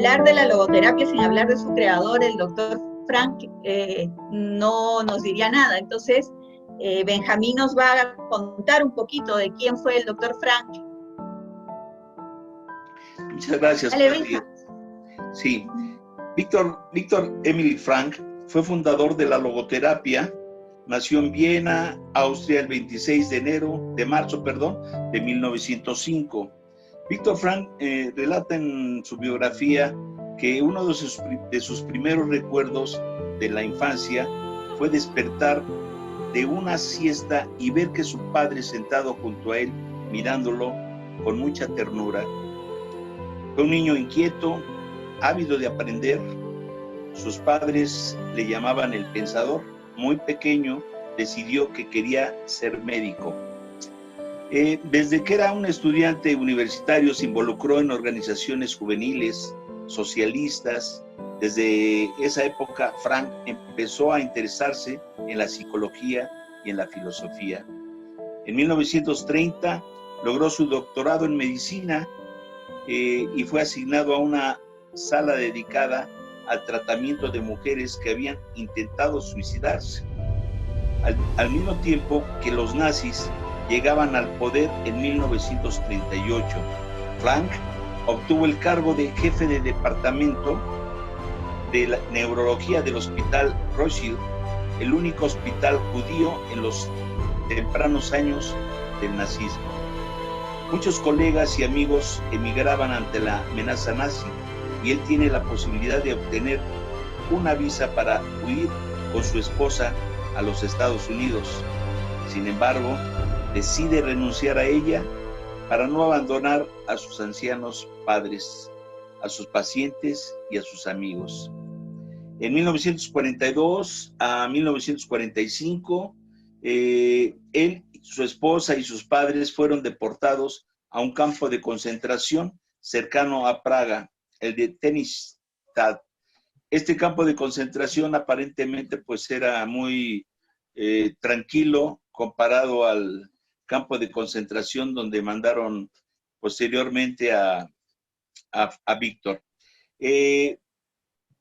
hablar de la logoterapia sin hablar de su creador, el doctor Frank, no nos diría nada. Entonces, Benjamín nos va a contar un poquito de quién fue el doctor Frank. Muchas gracias, Dale, Claudia. Sí, Víctor Emil Frank fue fundador de la logoterapia. Nació en Viena, Austria, el 26 de marzo de 1905. Víctor Frank relata en su biografía que uno de sus primeros recuerdos de la infancia fue despertar de una siesta y ver que su padre sentado junto a él, mirándolo con mucha ternura. Fue un niño inquieto, ávido de aprender. Sus padres le llamaban el pensador. Muy pequeño decidió que quería ser médico. Desde que era un estudiante universitario se involucró en organizaciones juveniles, socialistas. Desde esa época, Frank empezó a interesarse en la psicología y en la filosofía. En 1930 logró su doctorado en medicina y fue asignado a una sala dedicada al tratamiento de mujeres que habían intentado suicidarse. Al mismo tiempo que los nazis llegaban al poder en 1938, Frank obtuvo el cargo de jefe de departamento de la neurología del Hospital Rothschild, el único hospital judío en los tempranos años del nazismo. Muchos colegas y amigos emigraban ante la amenaza nazi y él tiene la posibilidad de obtener una visa para huir con su esposa a los Estados Unidos. Sin embargo, decide renunciar a ella para no abandonar a sus ancianos padres, a sus pacientes y a sus amigos. En 1942 a 1945, él, su esposa y sus padres fueron deportados a un campo de concentración cercano a Praga, el de Theresienstadt. Este campo de concentración aparentemente pues era muy tranquilo comparado al campo de concentración donde mandaron posteriormente a Víctor.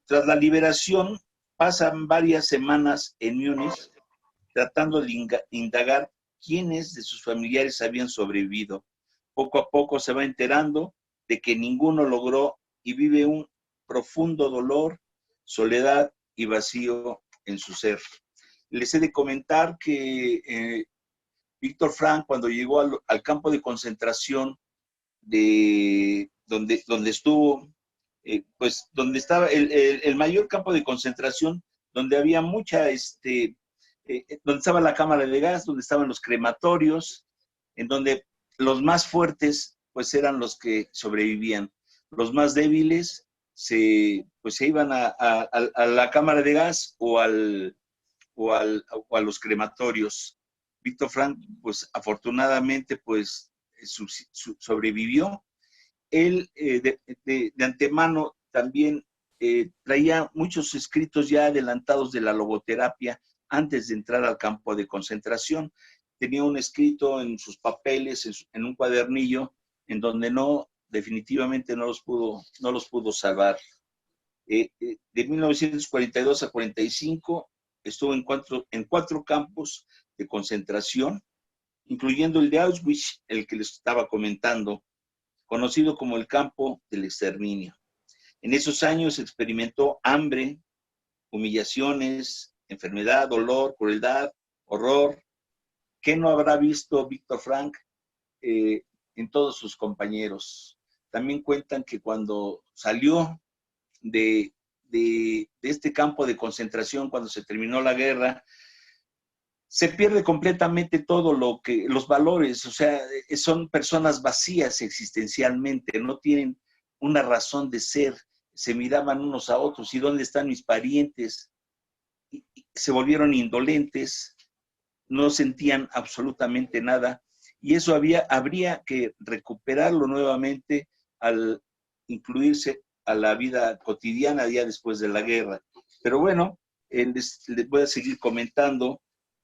Tras la liberación, pasan varias semanas en Múnich tratando de indagar quiénes de sus familiares habían sobrevivido. Poco a poco se va enterando de que ninguno logró y vive un profundo dolor, soledad y vacío en su ser. Les he de comentar que Víctor Frank, cuando llegó al campo de concentración donde estuvo, pues donde estaba el mayor campo de concentración, donde había donde estaba la cámara de gas, donde estaban los crematorios, en donde los más fuertes pues eran los que sobrevivían. Los más débiles pues se iban a la cámara de gas o a los crematorios. Víctor Frank, pues afortunadamente, pues sobrevivió. Él de antemano también traía muchos escritos ya adelantados de la logoterapia antes de entrar al campo de concentración. Tenía un escrito en sus papeles, en un cuadernillo, en donde definitivamente no los pudo salvar. De 1942 a 45 estuvo en cuatro campos de concentración, incluyendo el de Auschwitz, el que les estaba comentando, conocido como el campo del exterminio. En esos años experimentó hambre, humillaciones, enfermedad, dolor, crueldad, horror. ¿Qué no habrá visto Víctor Frank en todos sus compañeros? También cuentan que cuando salió de este campo de concentración, cuando se terminó la guerra, se pierde completamente todo los valores, o sea, son personas vacías existencialmente, no tienen una razón de ser, se miraban unos a otros, ¿y dónde están mis parientes? Y se volvieron indolentes, no sentían absolutamente nada, y eso habría que recuperarlo nuevamente al incluirse a la vida cotidiana ya después de la guerra. Pero bueno, les voy a seguir comentando.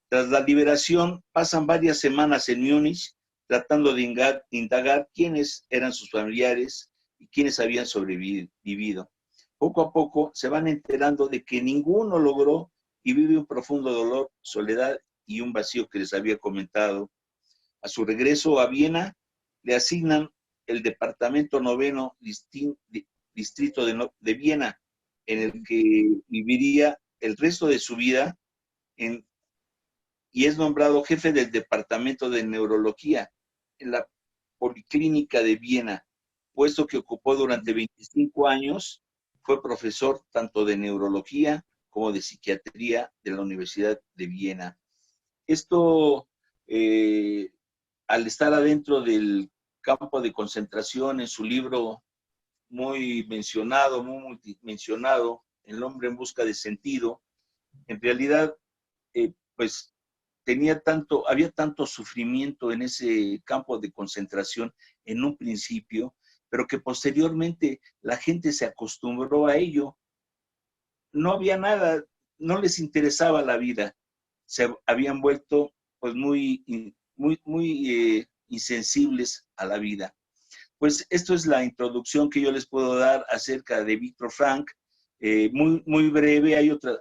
Tras la liberación, pasan varias semanas en Múnich tratando de indagar quiénes eran sus familiares y quienes habían sobrevivido. Poco a poco se van enterando de que ninguno logró y vive un profundo dolor, soledad y un vacío que les había comentado. A su regreso a Viena, le asignan el departamento noveno distrito de Viena, en el que viviría el resto de su vida y es nombrado jefe del departamento de neurología en la Policlínica de Viena, puesto que ocupó durante 25 años. Fue profesor tanto de neurología como de psiquiatría de la Universidad de Viena. Esto, al estar adentro del campo de concentración, en su libro muy mencionado, El hombre en busca de sentido, en realidad, pues había tanto sufrimiento en ese campo de concentración en un principio, pero que posteriormente la gente se acostumbró a ello. No había nada, no les interesaba la vida, se habían vuelto pues muy insensibles a la vida. Pues esto es la introducción que yo les puedo dar acerca de Víctor Frank, muy breve.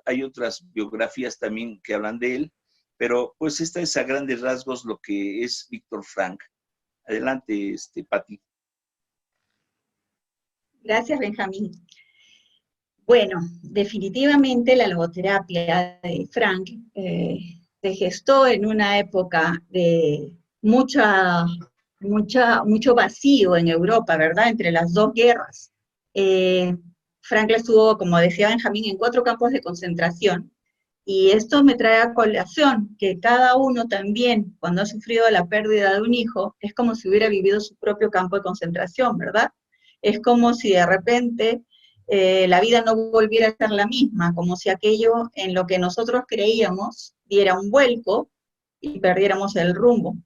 Hay otras biografías también que hablan de él, pero pues esta es a grandes rasgos lo que es Víctor Frank. Adelante, Pati. Gracias, Benjamín. Bueno, definitivamente la logoterapia de Frank se gestó en una época de mucho vacío en Europa, ¿verdad? Entre las dos guerras. Frank estuvo, como decía Benjamín, en 4 campos de concentración, y esto me trae a colación que cada uno también, cuando ha sufrido la pérdida de un hijo, es como si hubiera vivido su propio campo de concentración, ¿verdad? Es como si de repente la vida no volviera a ser la misma, como si aquello en lo que nosotros creíamos diera un vuelco y perdiéramos el rumbo.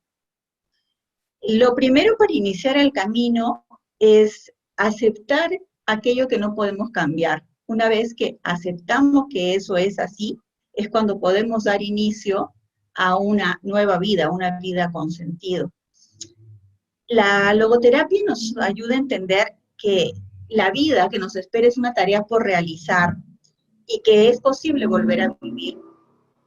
Lo primero para iniciar el camino es aceptar aquello que no podemos cambiar. Una vez que aceptamos que eso es así, es cuando podemos dar inicio a una nueva vida, una vida con sentido. La logoterapia nos ayuda a entender que la vida que nos espera es una tarea por realizar y que es posible volver a vivir,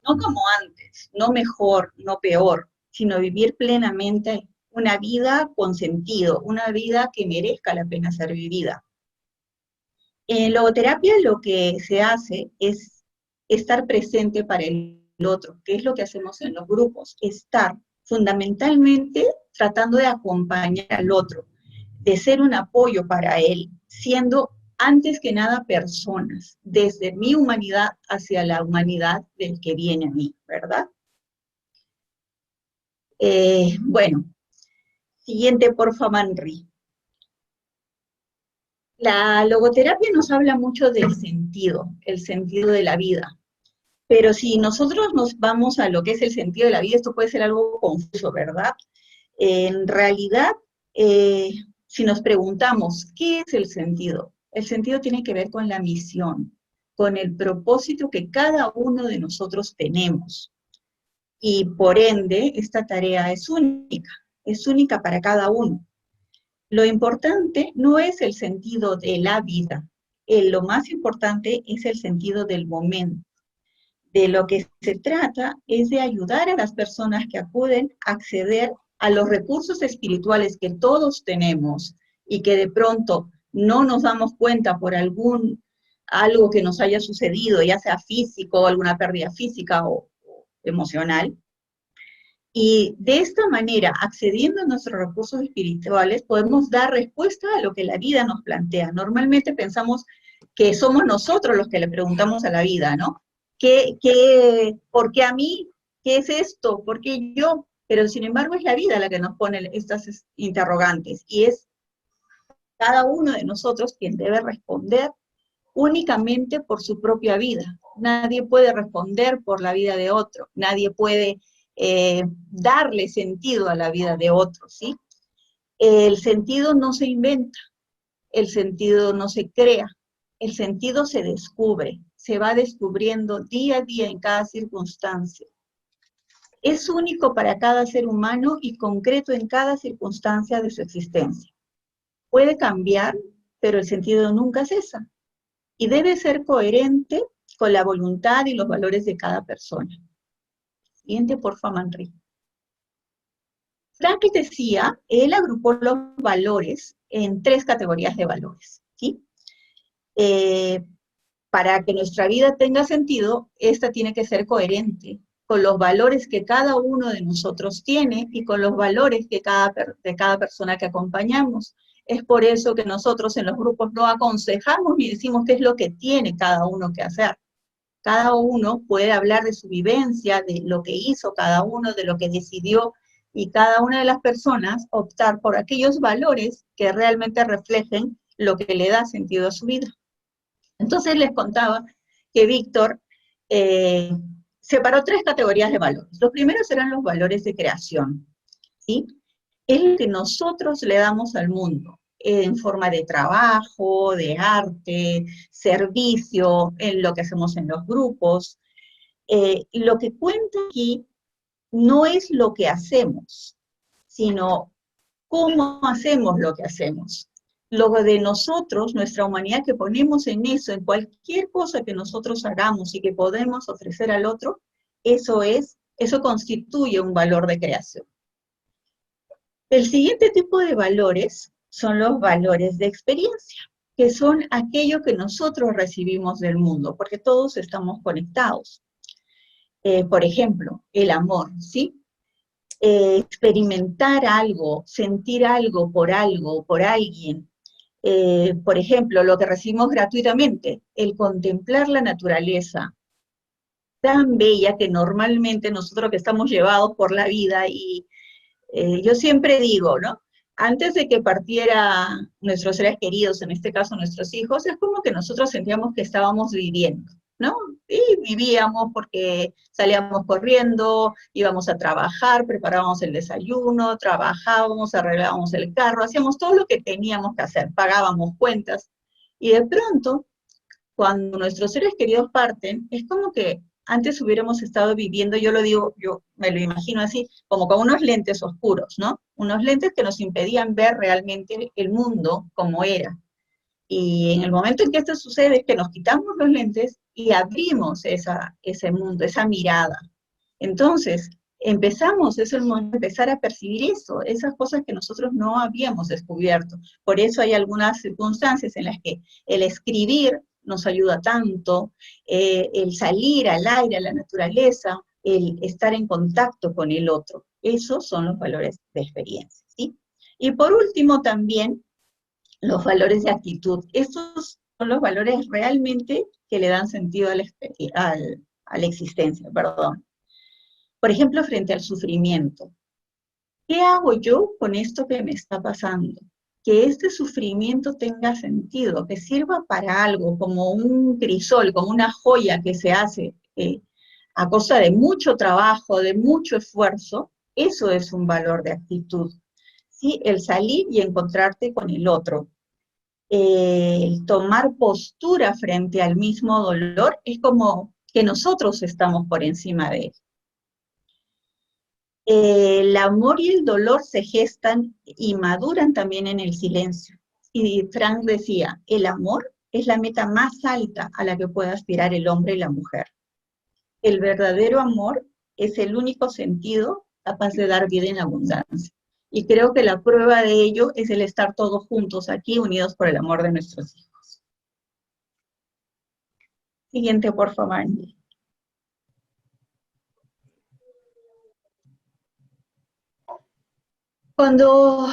no como antes, no mejor, no peor, sino vivir plenamente una vida con sentido, una vida que merezca la pena ser vivida. En logoterapia lo que se hace es estar presente para el otro, que es lo que hacemos en los grupos, estar fundamentalmente tratando de acompañar al otro, de ser un apoyo para él, siendo antes que nada personas, desde mi humanidad hacia la humanidad del que viene a mí, ¿verdad? Bueno, siguiente, por favor, Manri. La logoterapia nos habla mucho del sentido, el sentido de la vida. Pero si nosotros nos vamos a lo que es el sentido de la vida, esto puede ser algo confuso, ¿verdad? En realidad, si nos preguntamos, ¿qué es el sentido? El sentido tiene que ver con la misión, con el propósito que cada uno de nosotros tenemos. Y por ende, esta tarea es única para cada uno. Lo importante no es el sentido de la vida, lo más importante es el sentido del momento. De lo que se trata es de ayudar a las personas que acuden a acceder a los recursos espirituales que todos tenemos y que de pronto no nos damos cuenta por algo que nos haya sucedido, ya sea físico, alguna pérdida física o emocional. Y de esta manera, accediendo a nuestros recursos espirituales, podemos dar respuesta a lo que la vida nos plantea. Normalmente pensamos que somos nosotros los que le preguntamos a la vida, ¿no? ¿Por qué a mí? ¿Qué es esto? ¿Por qué yo? Pero sin embargo es la vida la que nos pone estas interrogantes, y es cada uno de nosotros quien debe responder únicamente por su propia vida. Nadie puede responder por la vida de otro, nadie puede darle sentido a la vida de otro, ¿sí? El sentido no se inventa, el sentido no se crea, el sentido se descubre, se va descubriendo día a día en cada circunstancia. Es único para cada ser humano y concreto en cada circunstancia de su existencia. Puede cambiar pero el sentido nunca cesa y debe ser coherente con la voluntad y los valores de cada persona. Siguiente, por favor, Manri. Frankl decía, él agrupó los valores en 3 categorías de valores, ¿sí? Para que nuestra vida tenga sentido, esta tiene que ser coherente con los valores que cada uno de nosotros tiene y con los valores de cada persona que acompañamos. Es por eso que nosotros en los grupos no aconsejamos ni decimos qué es lo que tiene cada uno que hacer. Cada uno puede hablar de su vivencia, de lo que hizo cada uno, de lo que decidió, y cada una de las personas optar por aquellos valores que realmente reflejen lo que le da sentido a su vida. Entonces les contaba que Víctor separó 3 categorías de valores. Los primeros eran los valores de creación, ¿sí? Es lo que nosotros le damos al mundo, en forma de trabajo, de arte, servicio, en lo que hacemos en los grupos. Y lo que cuenta aquí no es lo que hacemos, sino cómo hacemos lo que hacemos. Lo de nosotros, nuestra humanidad que ponemos en eso, en cualquier cosa que nosotros hagamos y que podemos ofrecer al otro, eso constituye un valor de creación. El siguiente tipo de valores son los valores de experiencia, que son aquello que nosotros recibimos del mundo, porque todos estamos conectados. Por ejemplo, el amor, ¿sí? Experimentar algo, sentir algo, por alguien. Por ejemplo, lo que recibimos gratuitamente, el contemplar la naturaleza tan bella que normalmente nosotros que estamos llevados por la vida y yo siempre digo, ¿no? Antes de que partiera nuestros seres queridos, en este caso nuestros hijos, es como que nosotros sentíamos que estábamos viviendo, ¿no? Y vivíamos porque salíamos corriendo, íbamos a trabajar, preparábamos el desayuno, trabajábamos, arreglábamos el carro, hacíamos todo lo que teníamos que hacer, pagábamos cuentas. Y de pronto, cuando nuestros seres queridos parten, es como que antes hubiéramos estado viviendo, yo lo digo, yo me lo imagino así, como con unos lentes oscuros, ¿no? Unos lentes que nos impedían ver realmente el mundo como era. Y en el momento en que esto sucede es que nos quitamos los lentes y abrimos ese mundo, esa mirada. Entonces, empezamos, es el momento de empezar a percibir eso, esas cosas que nosotros no habíamos descubierto. Por eso hay algunas circunstancias en las que el escribir nos ayuda tanto, el salir al aire, a la naturaleza, el estar en contacto con el otro. Esos son los valores de experiencia, ¿sí? Y por último también, los valores de actitud. Estos son los valores realmente que le dan sentido a la existencia, perdón. Por ejemplo, frente al sufrimiento. ¿Qué hago yo con esto que me está pasando? Que este sufrimiento tenga sentido, que sirva para algo, como un crisol, como una joya que se hace a costa de mucho trabajo, de mucho esfuerzo. Eso es un valor de actitud, ¿sí? El salir y encontrarte con el otro. El tomar postura frente al mismo dolor es como que nosotros estamos por encima de él. El amor y el dolor se gestan y maduran también en el silencio. Y Frank decía, el amor es la meta más alta a la que puede aspirar el hombre y la mujer. El verdadero amor es el único sentido capaz de dar vida en abundancia. Y creo que la prueba de ello es el estar todos juntos aquí, unidos por el amor de nuestros hijos. Siguiente, por favor. Cuando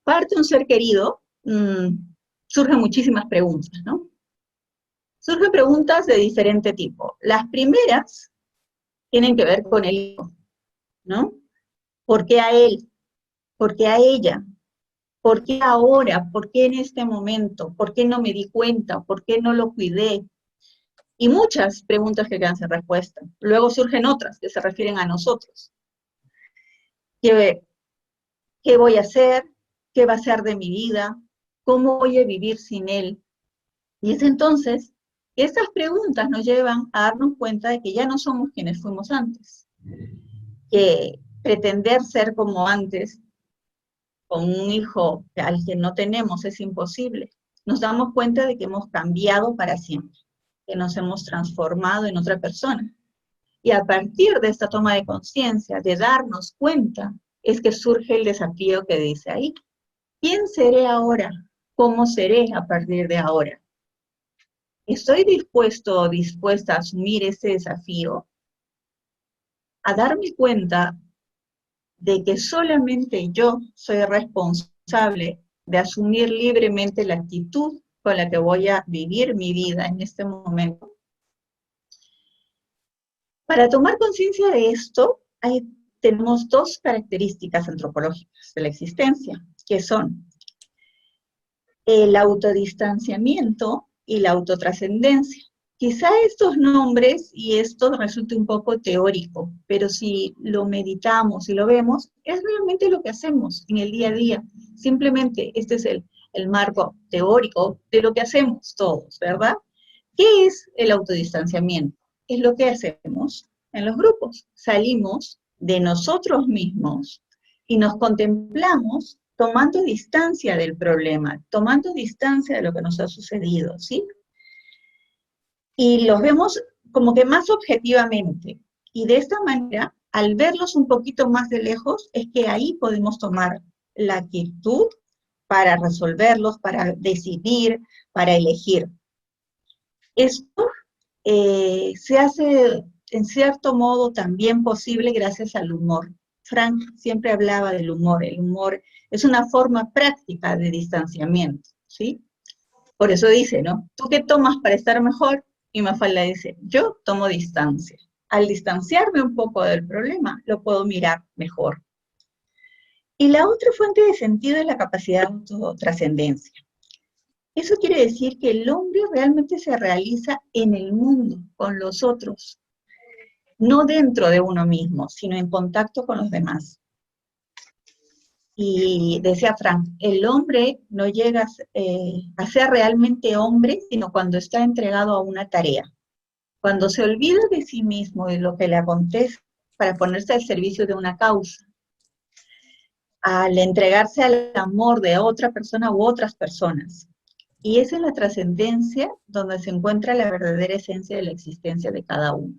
parte un ser querido, surgen muchísimas preguntas, ¿no? Surgen preguntas de diferente tipo. Las primeras tienen que ver con el hijo, ¿no? ¿Por qué a él? ¿Por qué a ella? ¿Por qué ahora? ¿Por qué en este momento? ¿Por qué no me di cuenta? ¿Por qué no lo cuidé? Y muchas preguntas que quedan sin respuesta. Luego surgen otras que se refieren a nosotros. ¿Qué voy a hacer? ¿Qué va a ser de mi vida? ¿Cómo voy a vivir sin él? Y es entonces que estas preguntas nos llevan a darnos cuenta de que ya no somos quienes fuimos antes. Que pretender ser como antes con un hijo al que no tenemos es imposible. nos damos cuenta de que hemos cambiado para siempre, que nos hemos transformado en otra persona. Y a partir de esta toma de conciencia, de darnos cuenta, es que surge el desafío que dice ahí. ¿Quién seré ahora? ¿Cómo seré a partir de ahora? ¿Estoy dispuesto o dispuesta a asumir ese desafío? A darme cuenta de que solamente yo soy responsable de asumir libremente la actitud con la que voy a vivir mi vida en este momento. Para tomar conciencia de esto, tenemos dos características antropológicas de la existencia, que son el autodistanciamiento y la autotrascendencia. Quizá estos nombres y esto resulte un poco teórico, pero si lo meditamos y lo vemos, es realmente lo que hacemos en el día a día. Simplemente este es el marco teórico de lo que hacemos todos, ¿verdad? ¿Qué es el autodistanciamiento? Es lo que hacemos en los grupos. Salimos de nosotros mismos y nos contemplamos tomando distancia del problema, tomando distancia de lo que nos ha sucedido, ¿sí? Y los vemos como que más objetivamente. Y de esta manera, al verlos un poquito más de lejos, es que ahí podemos tomar la actitud para resolverlos, para decidir, para elegir. Esto se hace en cierto modo también posible gracias al humor. Frank siempre hablaba del humor. El humor es una forma práctica de distanciamiento, ¿sí? Por eso dice, ¿no? ¿Tú qué tomas para estar mejor? Y Mafalda dice, yo tomo distancia. Al distanciarme un poco del problema, lo puedo mirar mejor. Y la otra fuente de sentido es la capacidad de autotrascendencia. Eso quiere decir que el hombre realmente se realiza en el mundo, con los otros, no dentro de uno mismo, sino en contacto con los demás. Y decía Frank, el hombre no llega a ser realmente hombre, sino cuando está entregado a una tarea. Cuando se olvida de sí mismo, de lo que le acontece, para ponerse al servicio de una causa. Al entregarse al amor de otra persona u otras personas. Y es en la trascendencia donde se encuentra la verdadera esencia de la existencia de cada uno.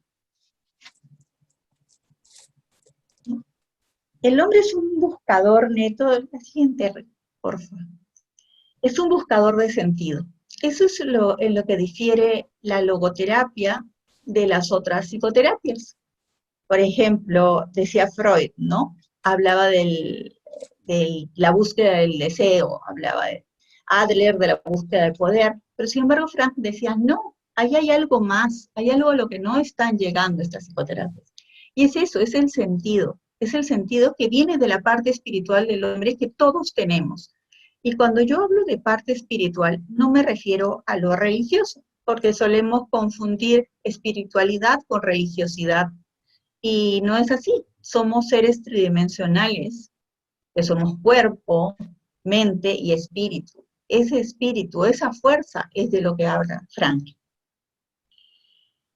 El hombre es un buscador neto, la siguiente, por favor. Es un buscador de sentido. Eso es en lo que difiere la logoterapia de las otras psicoterapias. Por ejemplo, decía Freud, ¿no? Hablaba de la búsqueda del deseo, hablaba de Adler de la búsqueda del poder, pero sin embargo Frank decía, no, ahí hay algo más, hay algo a lo que no están llegando estas psicoterapias. Y es eso, es el sentido que viene de la parte espiritual del hombre que todos tenemos. Y cuando yo hablo de parte espiritual, no me refiero a lo religioso, porque solemos confundir espiritualidad con religiosidad. Y no es así, somos seres tridimensionales, que somos cuerpo, mente y espíritu. Ese espíritu, esa fuerza es de lo que habla Frank.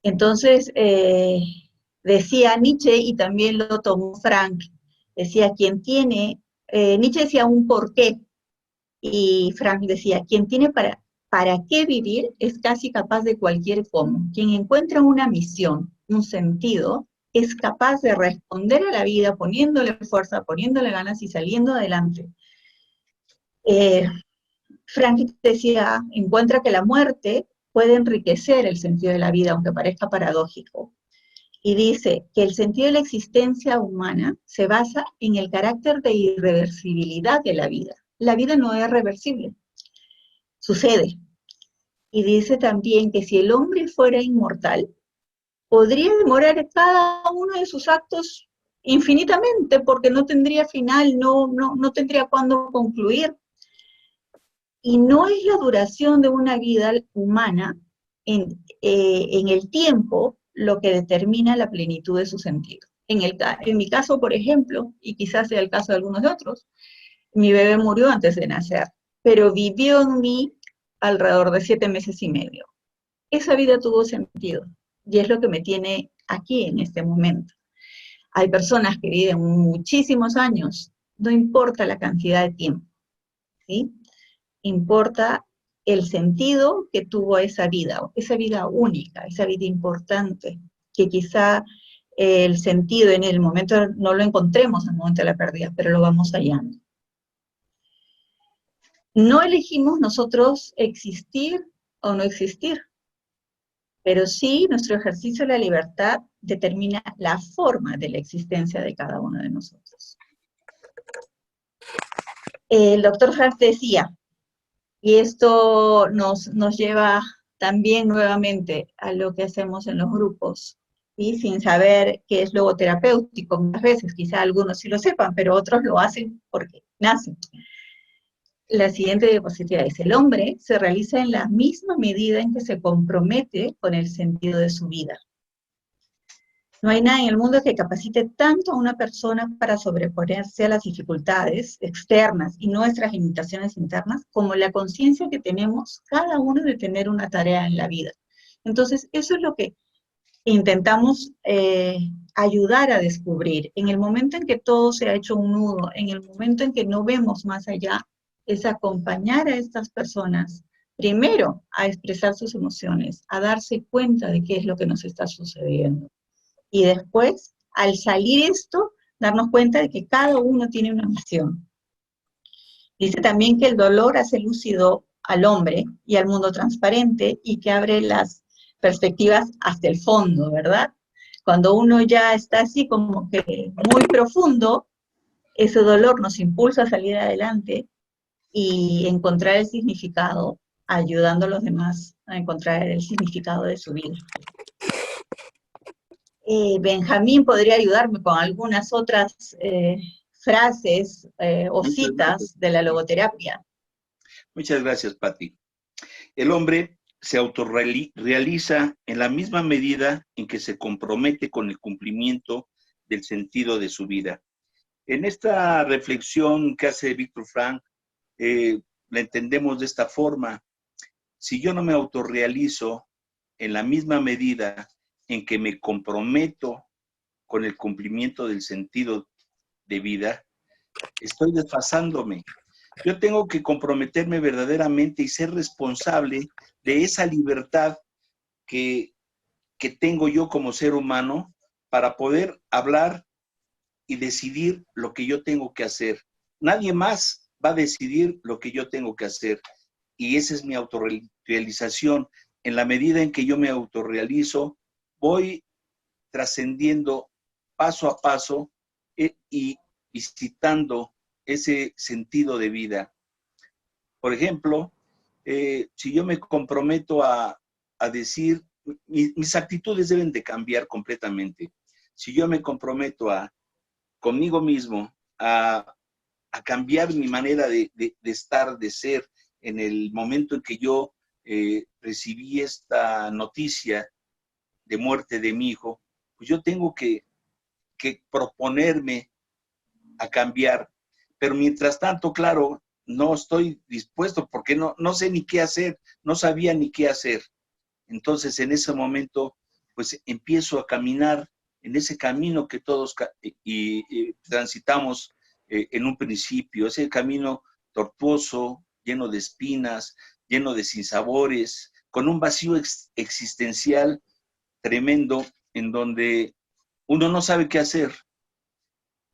Entonces, decía Nietzsche, y también lo tomó Frank, decía, Nietzsche decía un porqué, y Frank decía, quien tiene para qué vivir es casi capaz de cualquier cómo. Quien encuentra una misión, un sentido, es capaz de responder a la vida poniéndole fuerza, poniéndole ganas y saliendo adelante. Frank decía, encuentra que la muerte puede enriquecer el sentido de la vida, aunque parezca paradójico. Y dice que el sentido de la existencia humana se basa en el carácter de irreversibilidad de la vida. La vida no es reversible, sucede. Y dice también que si el hombre fuera inmortal, podría demorar cada uno de sus actos infinitamente, porque no tendría final, no tendría cuándo concluir. Y no es la duración de una vida humana en el tiempo lo que determina la plenitud de su sentido. En mi caso, por ejemplo, y quizás sea el caso de algunos de otros, mi bebé murió antes de nacer, pero vivió en mí alrededor de 7 meses y medio. Esa vida tuvo sentido, y es lo que me tiene aquí en este momento. Hay personas que viven muchísimos años, no importa la cantidad de tiempo, ¿sí? Importa el sentido que tuvo esa vida única, esa vida importante, que quizá el sentido en el momento no lo encontremos en el momento de la pérdida, pero lo vamos hallando. No elegimos nosotros existir o no existir, pero sí nuestro ejercicio de la libertad determina la forma de la existencia de cada uno de nosotros. El doctor Frank decía, y esto nos lleva también nuevamente a lo que hacemos en los grupos, y sin saber qué es logoterapéutico, muchas veces, quizá algunos sí lo sepan, pero otros lo hacen porque nacen. La siguiente diapositiva dice, el hombre se realiza en la misma medida en que se compromete con el sentido de su vida. No hay nada en el mundo que capacite tanto a una persona para sobreponerse a las dificultades externas y nuestras limitaciones internas como la conciencia que tenemos cada uno de tener una tarea en la vida. Entonces, eso es lo que intentamos ayudar a descubrir. En el momento en que todo se ha hecho un nudo, en el momento en que no vemos más allá, es acompañar a estas personas, primero, a expresar sus emociones, a darse cuenta de qué es lo que nos está sucediendo. Y después, al salir esto, darnos cuenta de que cada uno tiene una misión. Dice también que el dolor hace lúcido al hombre y al mundo transparente y que abre las perspectivas hasta el fondo, ¿verdad? Cuando uno ya está así como que muy profundo, ese dolor nos impulsa a salir adelante y encontrar el significado, ayudando a los demás a encontrar el significado de su vida. Benjamín podría ayudarme con algunas otras frases o citas de la logoterapia. Muchas gracias, Patti. El hombre se autorrealiza en la misma medida en que se compromete con el cumplimiento del sentido de su vida. En esta reflexión que hace Víctor Frank, la entendemos de esta forma. Si yo no me autorrealizo en la misma medida en que me comprometo con el cumplimiento del sentido de vida, estoy desfasándome. Yo tengo que comprometerme verdaderamente y ser responsable de esa libertad que tengo yo como ser humano para poder hablar y decidir lo que yo tengo que hacer. Nadie más va a decidir lo que yo tengo que hacer. Y esa es mi autorrealización. En la medida en que yo me autorrealizo, voy trascendiendo paso a paso y visitando ese sentido de vida. Por ejemplo, si yo me comprometo a decir, mis actitudes deben de cambiar completamente. Si yo me comprometo conmigo mismo a cambiar mi manera de estar, de ser, en el momento en que yo recibí esta noticia de muerte de mi hijo, pues yo tengo que proponerme a cambiar. Pero mientras tanto, claro, no estoy dispuesto porque no sé ni qué hacer, no sabía ni qué hacer. Entonces, en ese momento, pues empiezo a caminar en ese camino que todos transitamos en un principio, ese camino tortuoso, lleno de espinas, lleno de sinsabores, con un vacío existencial tremendo en donde uno no sabe qué hacer.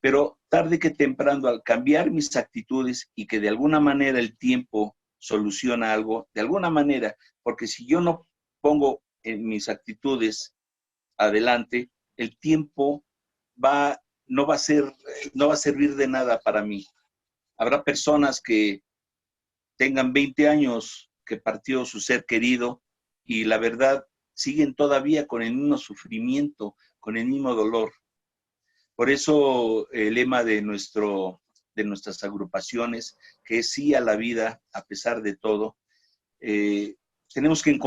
Pero tarde que temprano, al cambiar mis actitudes y que de alguna manera el tiempo soluciona algo, de alguna manera, porque si yo no pongo en mis actitudes adelante, el tiempo no va a servir de nada para mí. Habrá personas que tengan 20 años que partió su ser querido y la verdad siguen todavía con el mismo sufrimiento, con el mismo dolor. Por eso el lema de nuestras agrupaciones, que es sí a la vida a pesar de todo, tenemos que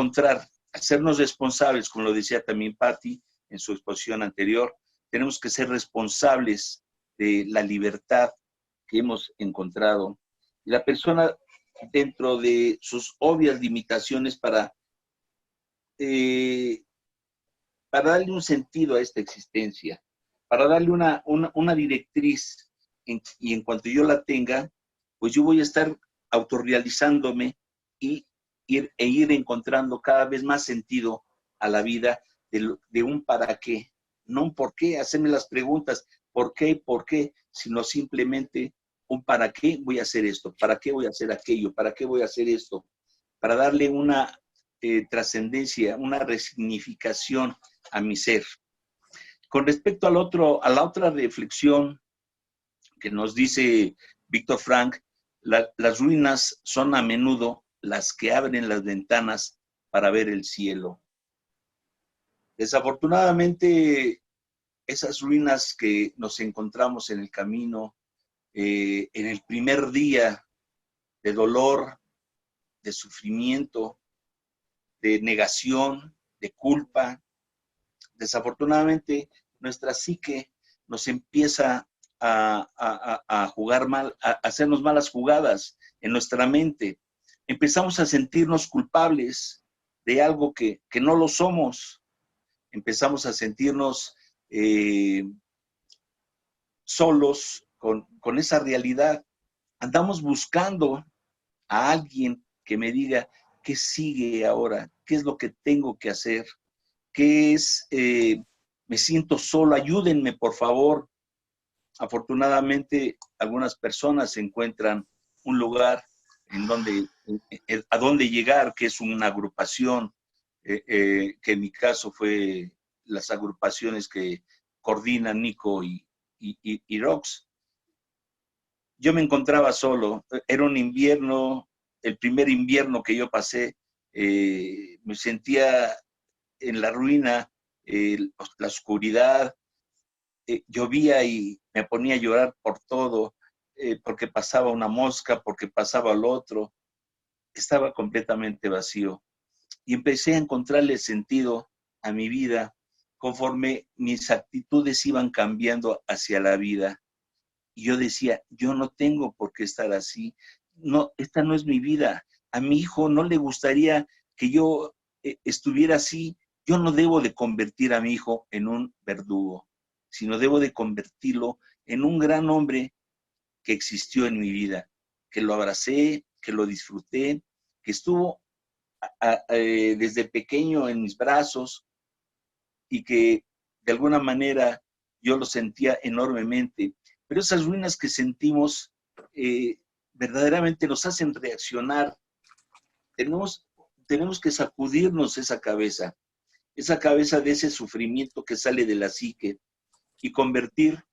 hacernos responsables, como lo decía también Patti en su exposición anterior, tenemos que ser responsables de la libertad que hemos encontrado. Y la persona, dentro de sus obvias limitaciones para darle un sentido a esta existencia, para darle una directriz, y en cuanto yo la tenga, pues yo voy a estar autorrealizándome y ir encontrando cada vez más sentido a la vida de un para qué, no un por qué, hacerme las preguntas, por qué, sino simplemente un para qué voy a hacer esto, para qué voy a hacer aquello, para qué voy a hacer esto, para darle una trascendencia, una resignificación a mi ser. Con respecto a la otra reflexión que nos dice Víctor Frank, las ruinas son a menudo las que abren las ventanas para ver el cielo. Desafortunadamente, esas ruinas que nos encontramos en el camino, en el primer día de dolor, de sufrimiento, de negación, de culpa, desafortunadamente nuestra psique nos empieza a jugar mal, a hacernos malas jugadas en nuestra mente. Empezamos a sentirnos culpables de algo que no lo somos. Empezamos a sentirnos solos con esa realidad. Andamos buscando a alguien que me diga qué sigue ahora, qué es lo que tengo que hacer, qué es, me siento solo, ayúdenme por favor. Afortunadamente, algunas personas encuentran un lugar en donde, a donde llegar, que es una agrupación, que en mi caso fue las agrupaciones que coordinan Nico y Rox. Yo me encontraba solo, era un invierno, el primer invierno que yo pasé, me sentía en la ruina, la oscuridad, llovía y me ponía a llorar por todo, porque pasaba una mosca, porque pasaba el otro, estaba completamente vacío. Y empecé a encontrarle sentido a mi vida conforme mis actitudes iban cambiando hacia la vida. Y yo decía, yo no tengo por qué estar así, no, esta no es mi vida. A mi hijo no le gustaría que yo estuviera así. Yo no debo de convertir a mi hijo en un verdugo, sino debo de convertirlo en un gran hombre que existió en mi vida, que lo abracé, que lo disfruté, que estuvo desde pequeño en mis brazos y que de alguna manera yo lo sentía enormemente. Pero esas ruinas que sentimos verdaderamente nos hacen reaccionar. Tenemos que sacudirnos esa cabeza de ese sufrimiento que sale de la psique y convertir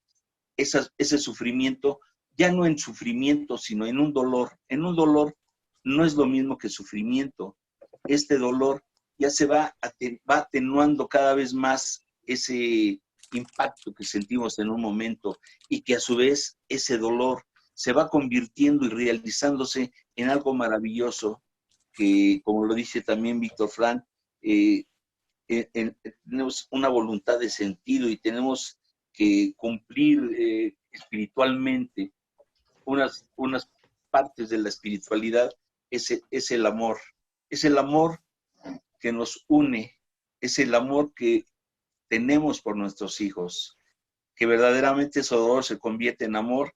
ese sufrimiento ya no en sufrimiento, sino en un dolor. En un dolor no es lo mismo que sufrimiento. Este dolor ya se va atenuando cada vez más ese impacto que sentimos en un momento y que a su vez ese dolor se va convirtiendo y realizándose en algo maravilloso que, como lo dice también Víctor Frank, tenemos una voluntad de sentido y tenemos que cumplir espiritualmente unas partes de la espiritualidad, es el amor. Es el amor que nos une, es el amor que tenemos por nuestros hijos, que verdaderamente ese dolor se convierte en amor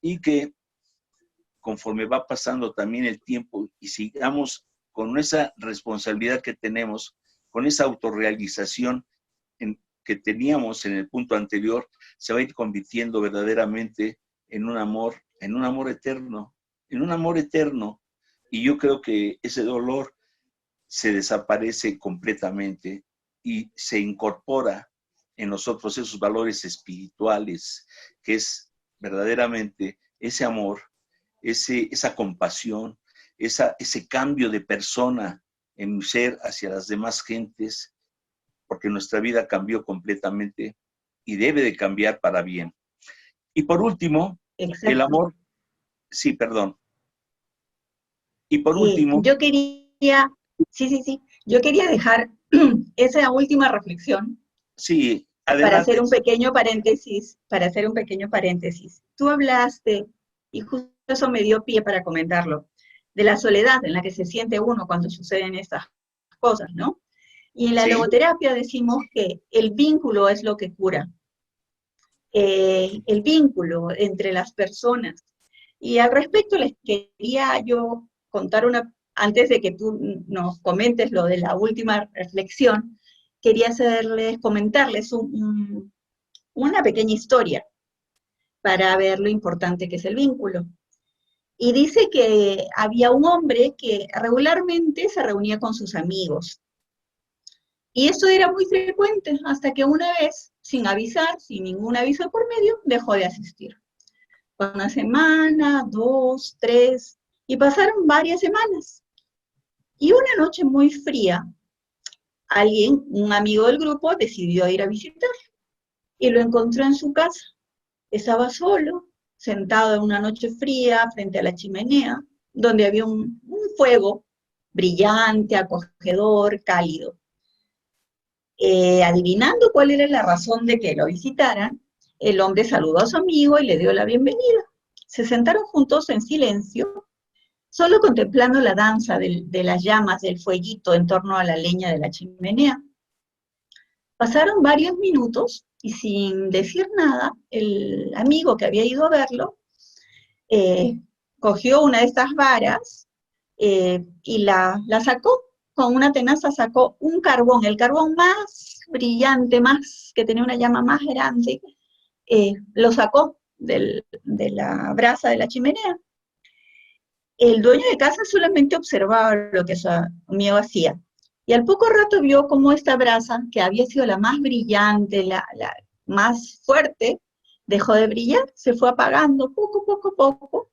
y que conforme va pasando también el tiempo y sigamos con esa responsabilidad que tenemos, con esa autorrealización que teníamos en el punto anterior, se va a ir convirtiendo verdaderamente en un amor eterno, en un amor eterno. Y yo creo que ese dolor se desaparece completamente y se incorpora en nosotros esos valores espirituales, que es verdaderamente ese amor, esa compasión, ese cambio de persona en mi ser hacia las demás gentes, porque nuestra vida cambió completamente y debe de cambiar para bien. Y por último, Exacto. el amor, sí, perdón. Y por último, yo quería dejar esa última reflexión sí, para adelante. hacer un pequeño paréntesis. Tú hablaste, y justo eso me dio pie para comentarlo, de la soledad en la que se siente uno cuando suceden estas cosas, ¿no? Y en la Sí, logoterapia decimos que el vínculo es lo que cura, el vínculo entre las personas. Y al respecto les quería yo contar antes de que tú nos comentes lo de la última reflexión, quería comentarles una pequeña historia para ver lo importante que es el vínculo. Y dice que había un hombre que regularmente se reunía con sus amigos. Y esto era muy frecuente hasta que una vez, sin avisar, sin ningún aviso por medio, dejó de asistir. Una semana, 2, 3, y pasaron varias semanas. Y una noche muy fría, un amigo del grupo, decidió ir a visitarlo y lo encontró en su casa. Estaba solo, sentado en una noche fría frente a la chimenea, donde había un fuego brillante, acogedor, cálido. Adivinando cuál era la razón de que lo visitaran, el hombre saludó a su amigo y le dio la bienvenida. Se sentaron juntos en silencio, solo contemplando la danza de las llamas del fueguito en torno a la leña de la chimenea. Pasaron varios minutos y sin decir nada, el amigo que había ido a verlo cogió una de estas varas y la sacó, con una tenaza sacó un carbón, el carbón más brillante, que tenía una llama más grande, lo sacó de la brasa de la chimenea. El dueño de casa solamente observaba lo que su amigo hacía. Y al poco rato vio cómo esta brasa, que había sido la más brillante, la más fuerte, dejó de brillar, se fue apagando poco.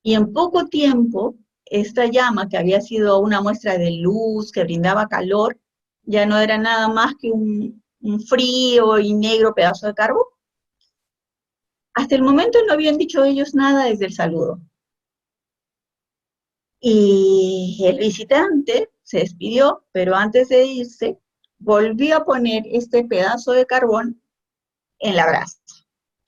Y en poco tiempo, esta llama, que había sido una muestra de luz, que brindaba calor, ya no era nada más que un frío y negro pedazo de carbón. Hasta el momento no habían dicho ellos nada desde el saludo. Y el visitante se despidió, pero antes de irse, volvió a poner este pedazo de carbón en la brasa,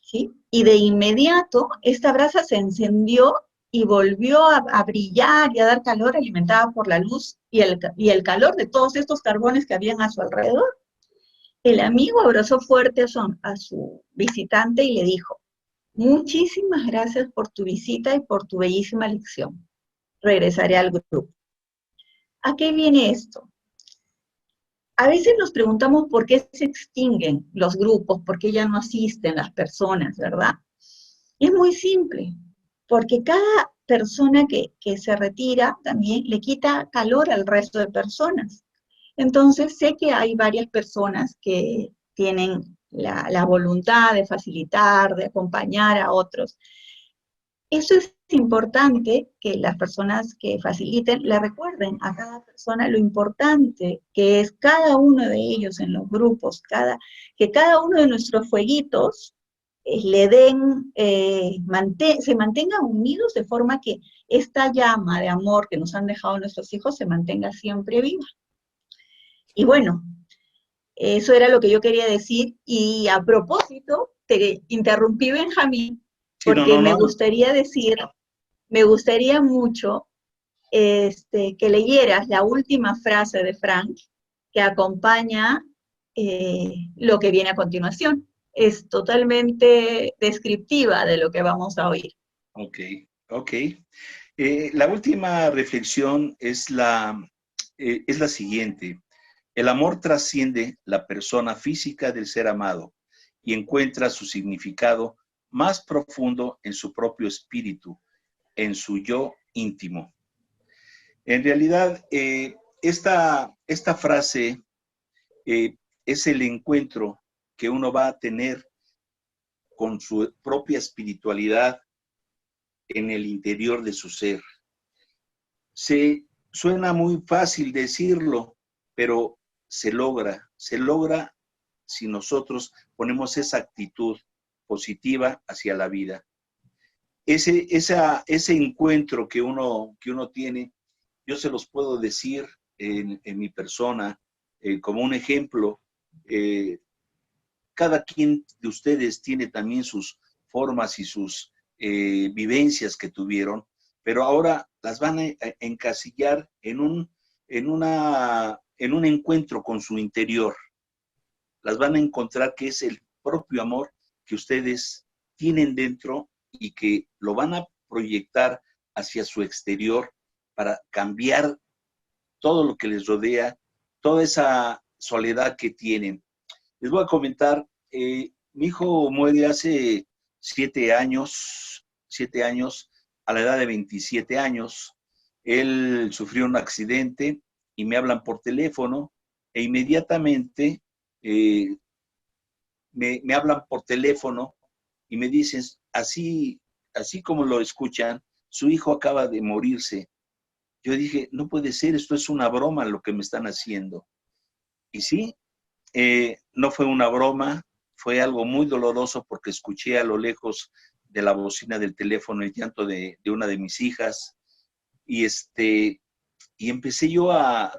¿sí? Y de inmediato, esta brasa se encendió y volvió a brillar y a dar calor, alimentada por la luz y el calor de todos estos carbones que habían a su alrededor. El amigo abrazó fuerte a su visitante y le dijo: muchísimas gracias por tu visita y por tu bellísima lección. Regresaré al grupo. ¿A qué viene esto? A veces nos preguntamos por qué se extinguen los grupos, por qué ya no asisten las personas, ¿verdad? Y es muy simple, porque cada persona que se retira también le quita calor al resto de personas. Entonces sé que hay varias personas que tienen la voluntad de facilitar, de acompañar a otros. Eso es importante que las personas que faciliten le recuerden a cada persona lo importante que es cada uno de ellos en los grupos, que cada uno de nuestros fueguitos se mantengan unidos de forma que esta llama de amor que nos han dejado nuestros hijos se mantenga siempre viva. Y bueno, eso era lo que yo quería decir. Y a propósito, te interrumpí, Benjamín, porque No. me gustaría mucho que leyeras la última frase de Frank que acompaña lo que viene a continuación. Es totalmente descriptiva de lo que vamos a oír. Ok. La última reflexión es la siguiente. El amor trasciende la persona física del ser amado y encuentra su significado más profundo en su propio espíritu, en su yo íntimo. En realidad, esta frase es el encuentro que uno va a tener con su propia espiritualidad en el interior de su ser. Suena muy fácil decirlo, pero se logra si nosotros ponemos esa actitud positiva hacia la vida. Ese encuentro que uno tiene, yo se los puedo decir en mi persona, como un ejemplo. Cada quien de ustedes tiene también sus formas y sus vivencias que tuvieron, pero ahora las van a encasillar en un encuentro con su interior. Las van a encontrar que es el propio amor que ustedes tienen dentro y que lo van a proyectar hacia su exterior para cambiar todo lo que les rodea, toda esa soledad que tienen. Les voy a comentar, mi hijo muere hace 7 años, a la edad de 27 años. Él sufrió un accidente y me hablan por teléfono e inmediatamente me hablan por teléfono y me dicen, así como lo escuchan, su hijo acaba de morirse. Yo dije, no puede ser, esto es una broma lo que me están haciendo. Y sí, no fue una broma, fue algo muy doloroso porque escuché a lo lejos de la bocina del teléfono el llanto de una de mis hijas y, y empecé yo a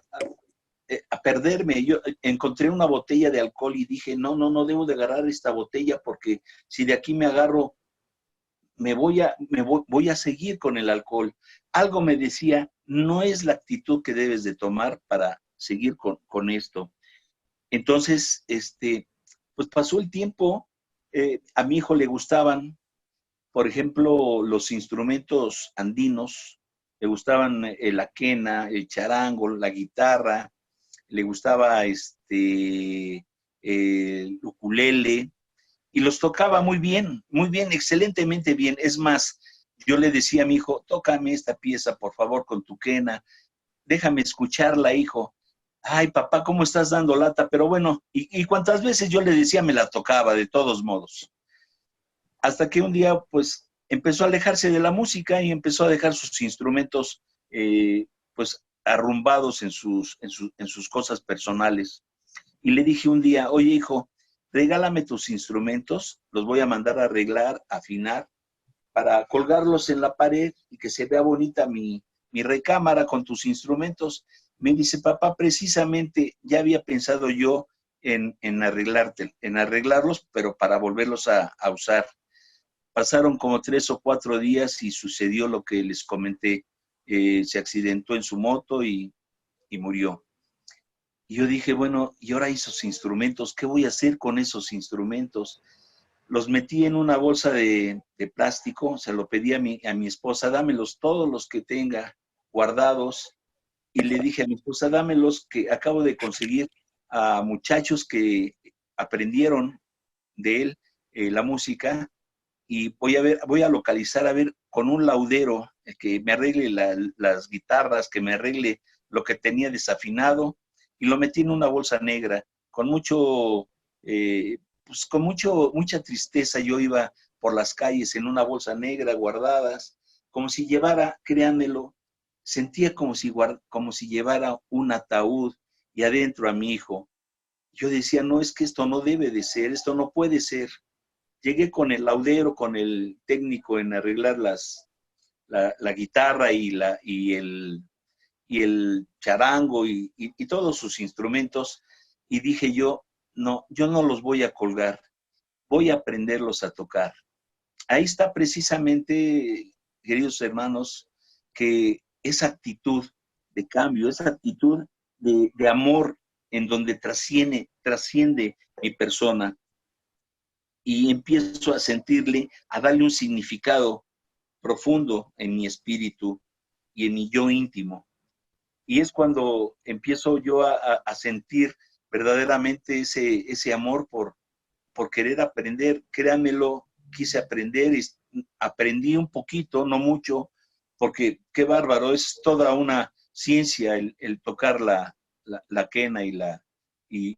perderme. Yo encontré una botella de alcohol y dije, no debo de agarrar esta botella porque si de aquí me agarro, voy a seguir con el alcohol. Algo me decía, no es la actitud que debes de tomar para seguir con esto. Entonces, pues pasó el tiempo, a mi hijo le gustaban, por ejemplo, los instrumentos andinos, le gustaban la quena, el charango, la guitarra, le gustaba el ukulele, y los tocaba muy bien, excelentemente bien. Es más, yo le decía a mi hijo, tócame esta pieza, por favor, con tu quena, déjame escucharla, hijo. Ay, papá, ¿cómo estás dando lata? Pero bueno, y cuantas veces yo le decía, me la tocaba, de todos modos. Hasta que un día, pues, empezó a alejarse de la música y empezó a dejar sus instrumentos, pues, arrumbados en sus cosas personales. Y le dije un día, oye, hijo, regálame tus instrumentos, los voy a mandar a arreglar, a afinar, para colgarlos en la pared y que se vea bonita mi recámara con tus instrumentos. Me dice, papá, precisamente ya había pensado yo en arreglarlos, pero para volverlos a usar. Pasaron como 3 o 4 días y sucedió lo que les comenté. Se accidentó en su moto y murió. Y yo dije, bueno, y ahora esos instrumentos, ¿qué voy a hacer con esos instrumentos? Los metí en una bolsa de plástico, se lo pedí a mi esposa, dámelos todos los que tenga guardados, y le dije a mi esposa, dámelos que acabo de conseguir a muchachos que aprendieron de él la música, y voy a localizar, a ver, con un laudero, que me arregle las guitarras, que me arregle lo que tenía desafinado, y lo metí en una bolsa negra, con pues mucha tristeza. Yo iba por las calles en una bolsa negra guardadas, como si llevara, créanmelo, sentía como si llevara un ataúd y adentro a mi hijo. Yo decía, no, es que esto no debe de ser, esto no puede ser. Llegué con el laudero, con el técnico en arreglar la guitarra y el charango y todos sus instrumentos, y dije yo, no, yo no los voy a colgar, voy a aprenderlos a tocar. Ahí está precisamente, queridos hermanos, que esa actitud de cambio, esa actitud de amor en donde trasciende mi persona, y empiezo a sentirle, a darle un significado profundo en mi espíritu y en mi yo íntimo. Y es cuando empiezo yo a sentir verdaderamente ese amor por querer aprender. Créanmelo, quise aprender, y aprendí un poquito, no mucho, porque qué bárbaro, es toda una ciencia el tocar la quena y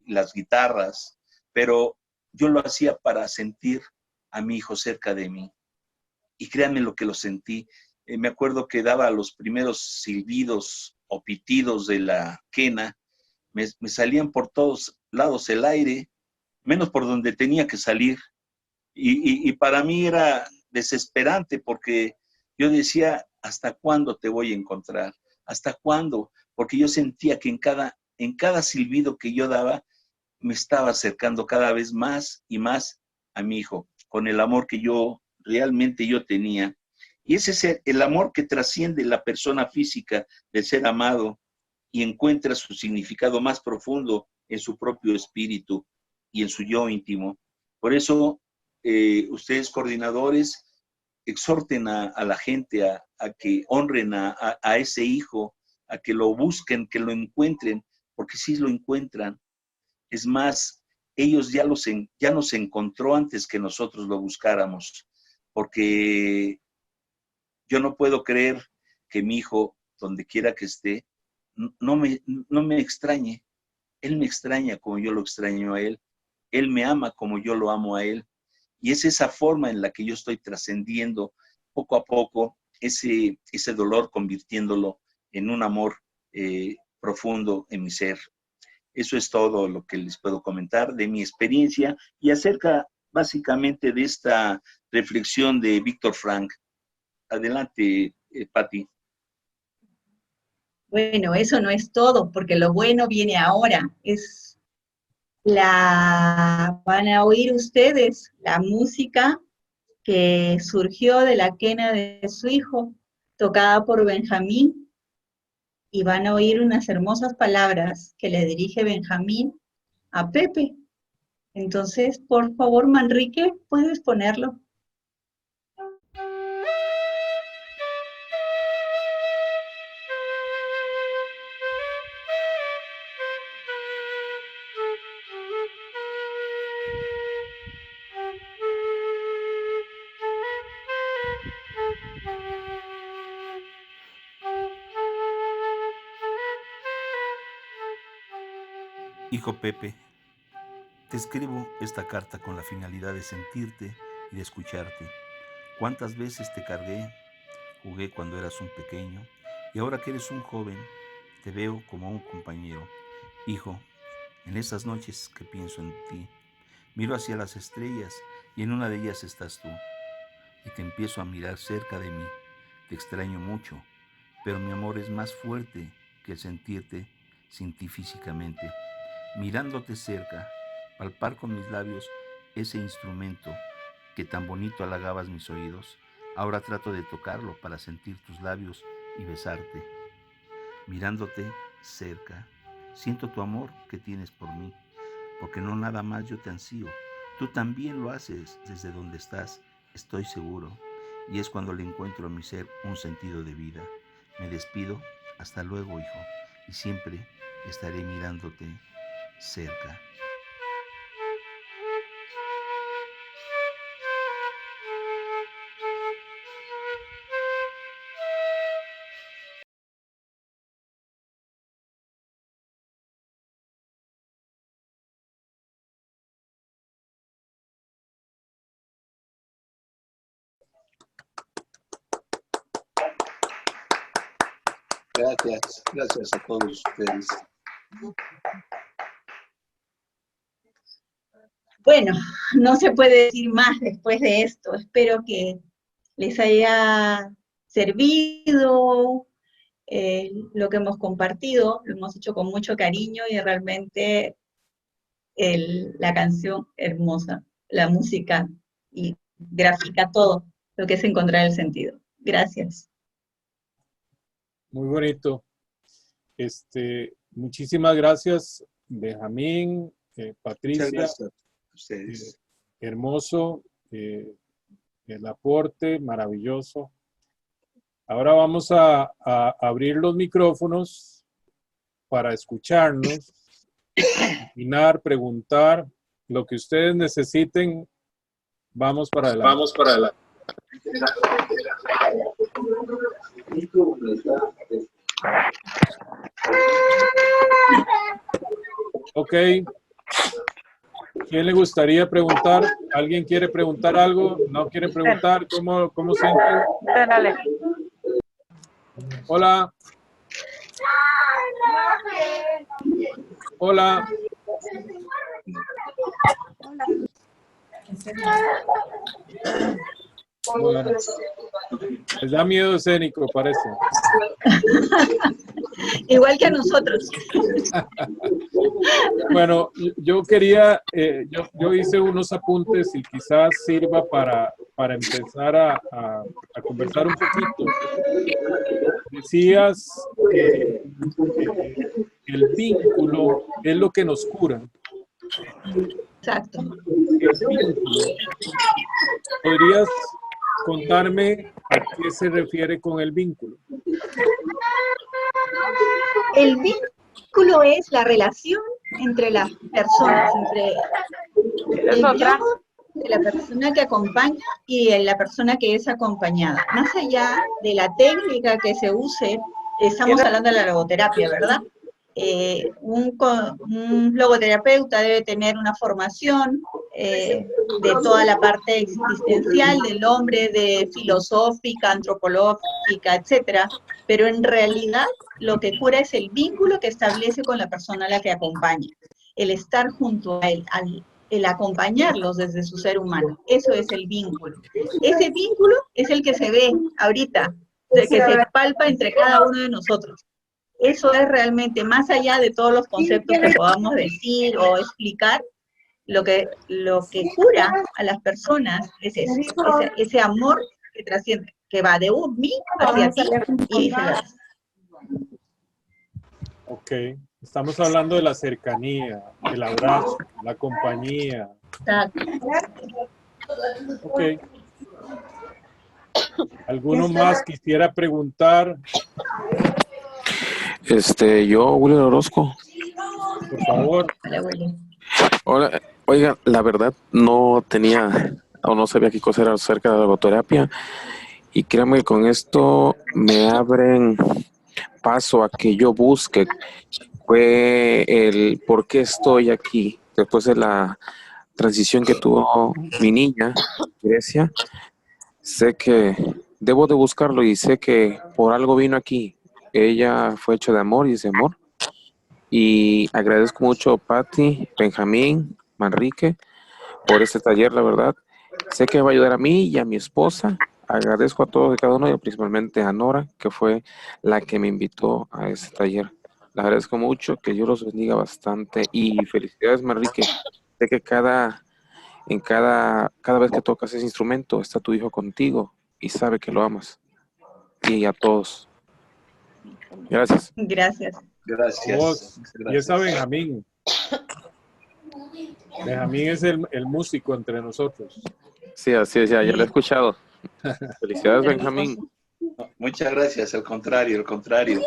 las guitarras, pero yo lo hacía para sentir a mi hijo cerca de mí. Y créanme lo que lo sentí. Me acuerdo que daba los primeros silbidos o pitidos de la quena, me salían por todos lados el aire, menos por donde tenía que salir. Y para mí era desesperante porque yo decía, ¿hasta cuándo te voy a encontrar? ¿Hasta cuándo? Porque yo sentía que en cada silbido que yo daba, me estaba acercando cada vez más y más a mi hijo, con el amor que realmente yo tenía. Y ese es el amor que trasciende la persona física del ser amado y encuentra su significado más profundo en su propio espíritu y en su yo íntimo. Por eso, ustedes coordinadores, exhorten a la gente a que honren a ese hijo, a que lo busquen, que lo encuentren, porque sí lo encuentran. Es más, ellos ya nos encontró antes que nosotros lo buscáramos, porque yo no puedo creer que mi hijo, donde quiera que esté, no me extrañe. Él me extraña como yo lo extraño a él. Él me ama como yo lo amo a él. Y es esa forma en la que yo estoy trascendiendo poco a poco ese dolor, convirtiéndolo en un amor profundo en mi ser. Eso es todo lo que les puedo comentar de mi experiencia y acerca básicamente de esta reflexión de Víctor Frank. Adelante, Patti. Bueno, eso no es todo, porque lo bueno viene ahora. Van a oír ustedes la música que surgió de la quena de su hijo, tocada por Benjamín, y van a oír unas hermosas palabras que le dirige Benjamín a Pepe. Entonces, por favor, Manrique, ¿puedes ponerlo? Hijo Pepe, te escribo esta carta con la finalidad de sentirte y de escucharte. ¿Cuántas veces te cargué? Jugué cuando eras un pequeño y ahora que eres un joven, te veo como un compañero. Hijo, en esas noches que pienso en ti, miro hacia las estrellas y en una de ellas estás tú. Y te empiezo a mirar cerca de mí. Te extraño mucho, pero mi amor es más fuerte que el sentirte sin ti físicamente. Mirándote cerca, palpar con mis labios ese instrumento que tan bonito halagabas mis oídos. Ahora trato de tocarlo para sentir tus labios y besarte. Mirándote cerca, siento tu amor que tienes por mí, porque no nada más yo te ansío. Tú también lo haces desde donde estás, estoy seguro. Y es cuando le encuentro a mi ser un sentido de vida. Me despido, hasta luego, hijo, y siempre estaré mirándote cerca. Gracias a todos ustedes. Bueno, no se puede decir más después de esto. Espero que les haya servido lo que hemos compartido. Lo hemos hecho con mucho cariño y realmente la canción hermosa, la música y gráfica, todo lo que es encontrar el sentido. Gracias. Muy bonito. Muchísimas gracias, Benjamín, Patricia. Muchas gracias a ustedes. Hermoso, el aporte, maravilloso. Ahora vamos a abrir los micrófonos para escucharnos, opinar, preguntar, lo que ustedes necesiten. Vamos para adelante. Vamos para adelante. Ok. ¿Quién le gustaría preguntar? ¿Alguien quiere preguntar algo? ¿No quiere preguntar? ¿Cómo sienten? Dale. Hola. Hola. Bueno, les da miedo escénico, parece. Igual que a nosotros. Bueno, yo quería, yo hice unos apuntes y quizás sirva para empezar a conversar un poquito. Decías que el vínculo es lo que nos cura. Exacto. El vínculo. ¿Podrías contarme a qué se refiere con el vínculo? El vínculo es la relación entre las personas, entre el yo, de la persona que acompaña y la persona que es acompañada. Más allá de la técnica que se use, estamos hablando de la logoterapia, ¿verdad? Un logoterapeuta debe tener una formación de toda la parte existencial del hombre, de filosófica, antropológica, etcétera, pero en realidad lo que cura es el vínculo que establece con la persona a la que acompaña, el estar junto a él, el acompañarlos desde su ser humano. Eso es el vínculo. Ese vínculo es el que se ve ahorita, el que se palpa entre cada uno de nosotros. Eso es realmente, más allá de todos los conceptos que podamos decir o explicar, lo que cura a las personas es eso, ese amor que trasciende, que va de mí hacia ti y viceversa. Ok, estamos hablando de la cercanía, el abrazo, la compañía. Exacto. Ok. ¿Alguno más quisiera preguntar? Yo, William Orozco. Por favor. Hola, Willy. Hola, oiga, la verdad no tenía o no sabía qué cosa era acerca de la logoterapia y créanme que con esto me abren paso a que yo busque fue el por qué estoy aquí después de la transición que tuvo mi niña, Grecia. Sé que debo de buscarlo y sé que por algo vino aquí. Ella fue hecha de amor y es de amor. Y agradezco mucho a Patti, Benjamín, Manrique por este taller, la verdad. Sé que va a ayudar a mí y a mi esposa. Agradezco a todos y cada uno, y principalmente a Nora, que fue la que me invitó a este taller. Le agradezco mucho, que Dios los bendiga bastante y felicidades, Manrique. Sé que cada vez que tocas ese instrumento está tu hijo contigo y sabe que lo amas. Y a todos. Gracias. Gracias. Gracias. Y esa Benjamín. Benjamín es el músico entre nosotros. Sí, así es, ya lo he escuchado. Felicidades, Hermoso. Benjamín. Muchas gracias, al contrario, al contrario.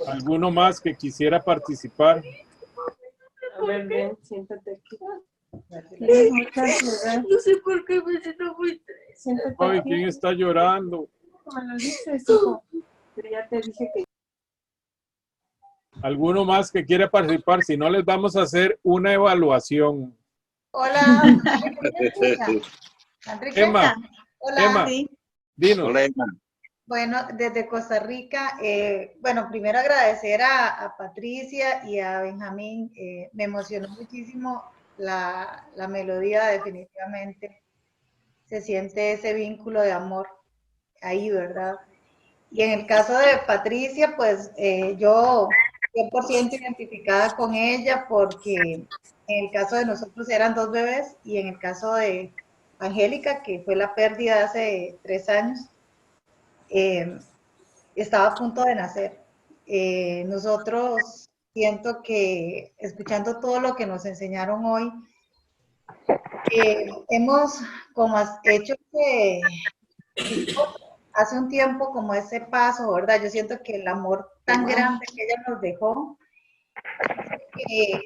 ¿Alguno más que quisiera participar? A ver, ven, siéntate aquí. No sé por qué me siento muy triste. Siéntate Ay, aquí. ¿quién está llorando? Me lo dices, hijo. Pero ya te dije que... ¿Alguno más que quiera participar? Si no, les vamos a hacer una evaluación. Hola, Enrique. Emma, Hola. Emma, Sí. dinos. Hola, Emma. Bueno, desde Costa Rica, bueno, primero agradecer a Patricia y a Benjamín. Me emocionó muchísimo la melodía, definitivamente. Se siente ese vínculo de amor ahí, ¿verdad? Y en el caso de Patricia, pues yo 100% identificada con ella porque en el caso de nosotros eran 2 bebés y en el caso de Angélica, que fue la pérdida hace 3 años, estaba a punto de nacer. Nosotros siento que escuchando todo lo que nos enseñaron hoy, hemos como hecho que hace un tiempo como ese paso, ¿verdad? Yo siento que el amor tan grande que ella nos dejó, que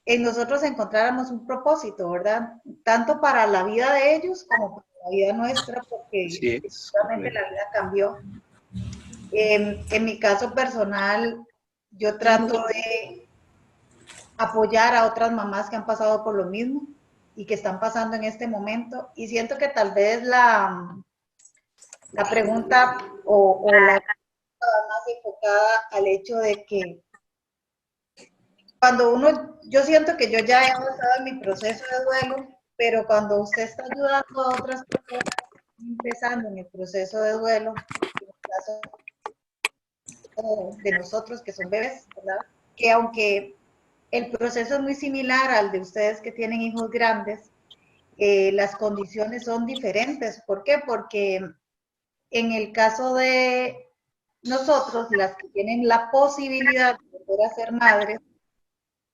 en nosotros encontráramos un propósito, ¿verdad? Tanto para la vida de ellos como para la vida nuestra, porque Sí, realmente la vida cambió. En mi caso personal, yo trato de apoyar a otras mamás que han pasado por lo mismo y que están pasando en este momento, y siento que tal vez la pregunta o la más enfocada al hecho de que cuando yo siento que yo ya he avanzado en mi proceso de duelo, pero cuando usted está ayudando a otras personas empezando en el proceso de duelo, en el caso de nosotros que son bebés, ¿verdad? Que aunque el proceso es muy similar al de ustedes que tienen hijos grandes, las condiciones son diferentes. ¿Por qué? Porque en el caso de nosotros, las que tienen la posibilidad de poder ser madres,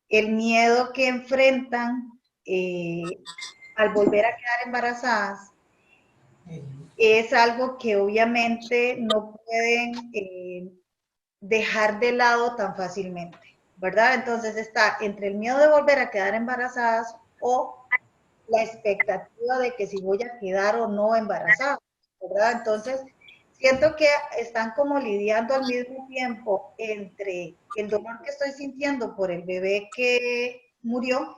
el miedo que enfrentan al volver a quedar embarazadas es algo que obviamente no pueden dejar de lado tan fácilmente, ¿verdad? Entonces está entre el miedo de volver a quedar embarazadas o la expectativa de que si voy a quedar o no embarazada, ¿verdad? Entonces, siento que están como lidiando al mismo tiempo entre el dolor que estoy sintiendo por el bebé que murió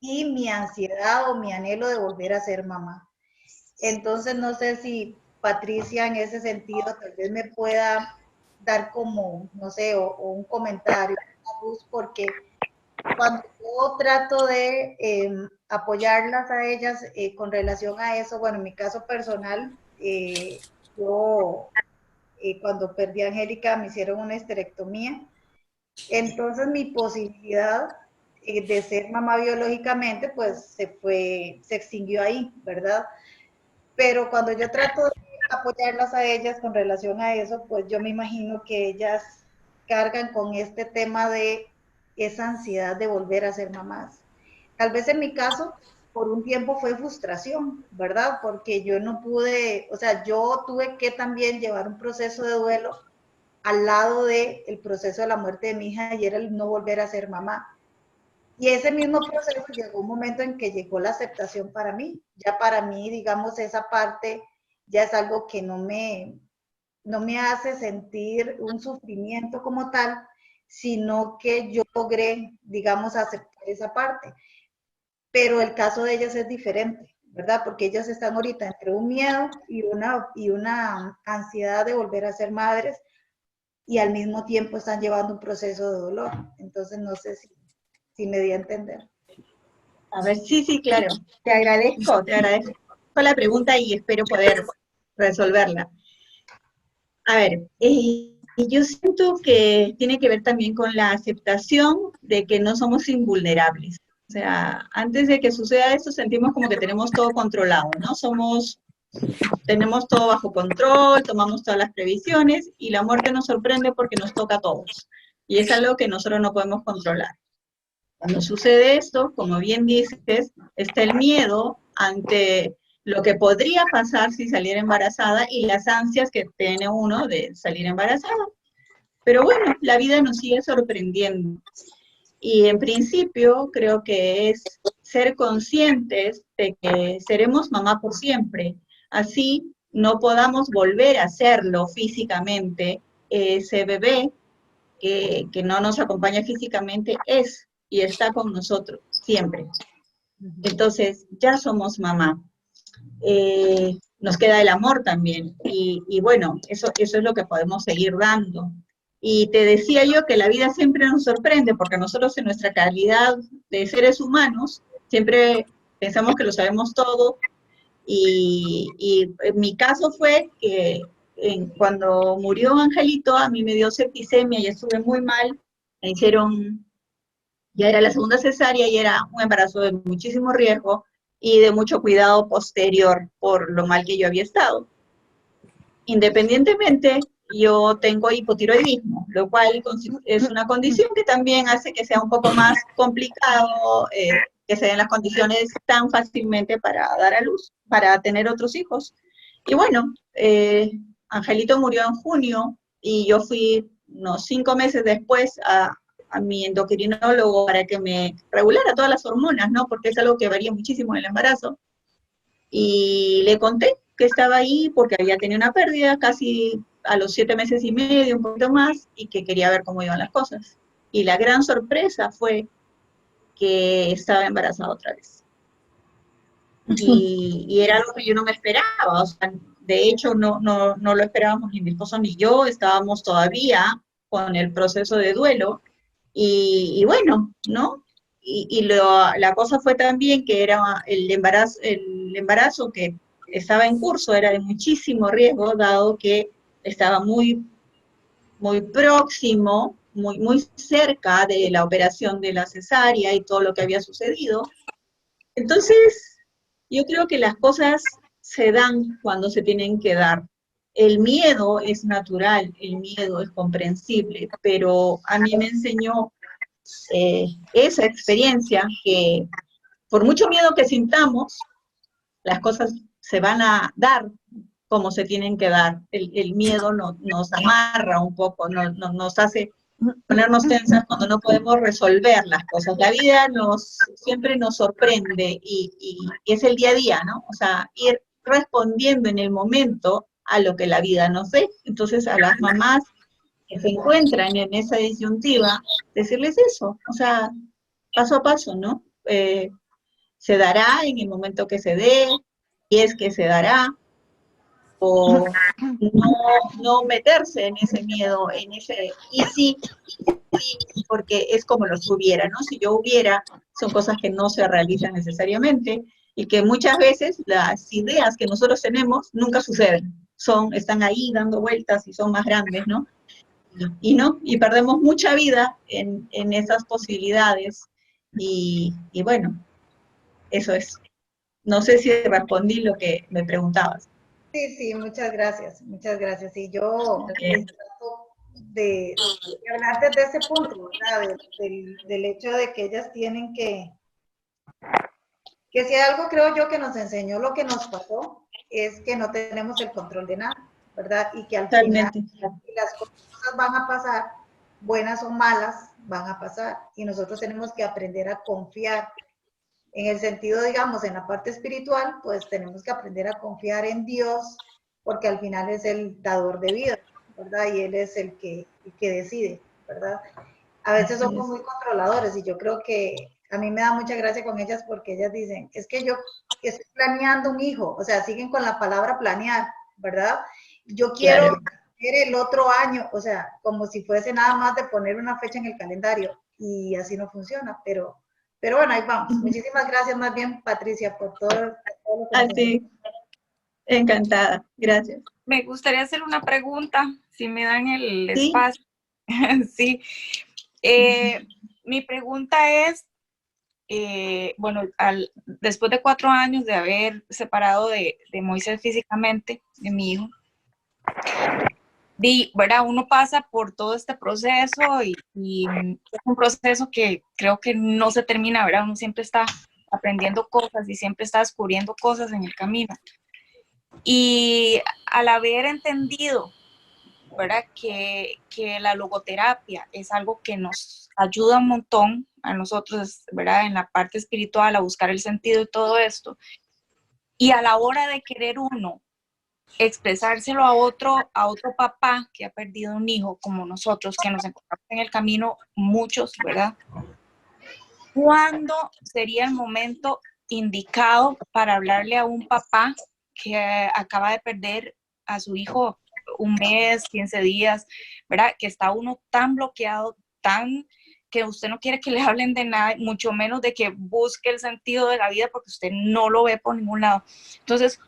y mi ansiedad o mi anhelo de volver a ser mamá. Entonces, no sé si Patricia en ese sentido tal vez me pueda dar como, no sé, o un comentario, una luz, porque cuando yo trato de apoyarlas a ellas con relación a eso, bueno, en mi caso personal, yo cuando perdí a Angélica me hicieron una esterectomía, entonces mi posibilidad de ser mamá biológicamente, pues se extinguió ahí, ¿verdad? Pero cuando yo trato de apoyarlas a ellas con relación a eso, pues yo me imagino que ellas cargan con este tema de esa ansiedad de volver a ser mamás. Tal vez en mi caso, por un tiempo fue frustración, ¿verdad? Porque yo no pude, o sea, yo tuve que también llevar un proceso de duelo al lado del proceso de la muerte de mi hija y era el no volver a ser mamá. Y ese mismo proceso llegó un momento en que llegó la aceptación para mí. Ya para mí, digamos, esa parte ya es algo que no me hace sentir un sufrimiento como tal, sino que yo logré, digamos, aceptar esa parte. Pero el caso de ellas es diferente, ¿verdad? Porque ellas están ahorita entre un miedo y una ansiedad de volver a ser madres y al mismo tiempo están llevando un proceso de dolor. Entonces, no sé si me di a entender. A ver, sí, sí, claro. Te agradezco la pregunta y espero poder resolverla. A ver, yo siento que tiene que ver también con la aceptación de que no somos invulnerables. O sea, antes de que suceda esto sentimos como que tenemos todo controlado, ¿no? Tenemos todo bajo control, tomamos todas las previsiones y la muerte nos sorprende porque nos toca a todos. Y es algo que nosotros no podemos controlar. Cuando sucede esto, como bien dices, está el miedo ante lo que podría pasar si saliera embarazada y las ansias que tiene uno de salir embarazada. Pero bueno, la vida nos sigue sorprendiendo. Y en principio creo que es ser conscientes de que seremos mamá por siempre. Así no podamos volver a serlo físicamente. Ese bebé que no nos acompaña físicamente es y está con nosotros siempre. Entonces, ya somos mamá. Nos queda el amor también. Y bueno, eso es lo que podemos seguir dando. Y te decía yo que la vida siempre nos sorprende, porque nosotros en nuestra calidad de seres humanos siempre pensamos que lo sabemos todo. Y en mi caso fue que cuando murió Angelito, a mí me dio septicemia y estuve muy mal. Me hicieron, ya era la segunda cesárea y era un embarazo de muchísimo riesgo y de mucho cuidado posterior por lo mal que yo había estado. Independientemente, yo tengo hipotiroidismo, lo cual es una condición que también hace que sea un poco más complicado que se den las condiciones tan fácilmente para dar a luz, para tener otros hijos. Y bueno, Angelito murió en junio y yo fui unos 5 meses después a mi endocrinólogo para que me regulara todas las hormonas, ¿no? Porque es algo que varía muchísimo en el embarazo. Y le conté que estaba ahí porque había tenido una pérdida casi a los 7 meses y medio, un poquito más, y que quería ver cómo iban las cosas. Y la gran sorpresa fue que estaba embarazada otra vez. Y era algo que yo no me esperaba, o sea, de hecho no lo esperábamos ni mi esposo ni yo, estábamos todavía con el proceso de duelo, y bueno, ¿no? La cosa fue también que era el embarazo que estaba en curso era de muchísimo riesgo, dado que estaba muy, muy próximo, muy cerca de la operación de la cesárea y todo lo que había sucedido. Entonces, yo creo que las cosas se dan cuando se tienen que dar. El miedo es natural, el miedo es comprensible, pero a mí me enseñó esa experiencia que por mucho miedo que sintamos, las cosas se van a dar como se tienen que dar. El miedo nos amarra un poco, nos hace ponernos tensas cuando no podemos resolver las cosas. La vida siempre nos sorprende y es el día a día, ¿no? O sea, ir respondiendo en el momento a lo que la vida nos dé. Entonces, a las mamás que se encuentran en esa disyuntiva, decirles eso, o sea, paso a paso, ¿no? Se dará en el momento que se dé, y es que se dará, o no meterse en ese miedo, y sí, porque es como los hubiera, ¿no? Si yo hubiera, son cosas que no se realizan necesariamente, y que muchas veces las ideas que nosotros tenemos nunca suceden, están ahí dando vueltas y son más grandes, ¿no? Y perdemos mucha vida en esas posibilidades, y bueno, eso es. No sé si respondí lo que me preguntabas. Sí, sí, muchas gracias, muchas gracias. Y yo trato de hablar desde ese punto, ¿verdad? Del hecho de que ellas tienen que si algo creo yo que nos enseñó lo que nos pasó, es que no tenemos el control de nada, ¿verdad? Y que al final las cosas van a pasar, buenas o malas, van a pasar. Y nosotros tenemos que aprender a confiar. En el sentido, digamos, en la parte espiritual, pues tenemos que aprender a confiar en Dios, porque al final es el dador de vida, ¿verdad? Y Él es el que decide, ¿verdad? A veces somos muy controladores y yo creo que a mí me da mucha gracia con ellas porque ellas dicen, es que yo estoy planeando un hijo, o sea, siguen con la palabra planear, ¿verdad? Yo quiero tener el otro año, o sea, como si fuese nada más de poner una fecha en el calendario y así no funciona, pero bueno, ahí vamos. Muchísimas gracias más bien, Patricia, por todo lo que nos Así, encantada, gracias. Me gustaría hacer una pregunta, si me dan el ¿Sí? espacio. Sí. Mi pregunta es, bueno, después de 4 años de haber separado de Moisés físicamente, de mi hijo, ¿verdad? Uno pasa por todo este proceso y es un proceso que creo que no se termina, ¿verdad? Uno siempre está aprendiendo cosas y siempre está descubriendo cosas en el camino. Y al haber entendido, ¿verdad? Que la logoterapia es algo que nos ayuda un montón a nosotros, ¿verdad? En la parte espiritual, a buscar el sentido y todo esto. Y a la hora de querer uno expresárselo a otro papá que ha perdido un hijo, como nosotros, que nos encontramos en el camino, muchos, ¿verdad? ¿Cuándo sería el momento indicado para hablarle a un papá que acaba de perder a su hijo 1 mes, 15 días, ¿verdad? Que está uno tan bloqueado, que usted no quiere que le hablen de nada, mucho menos de que busque el sentido de la vida porque usted no lo ve por ningún lado. Entonces,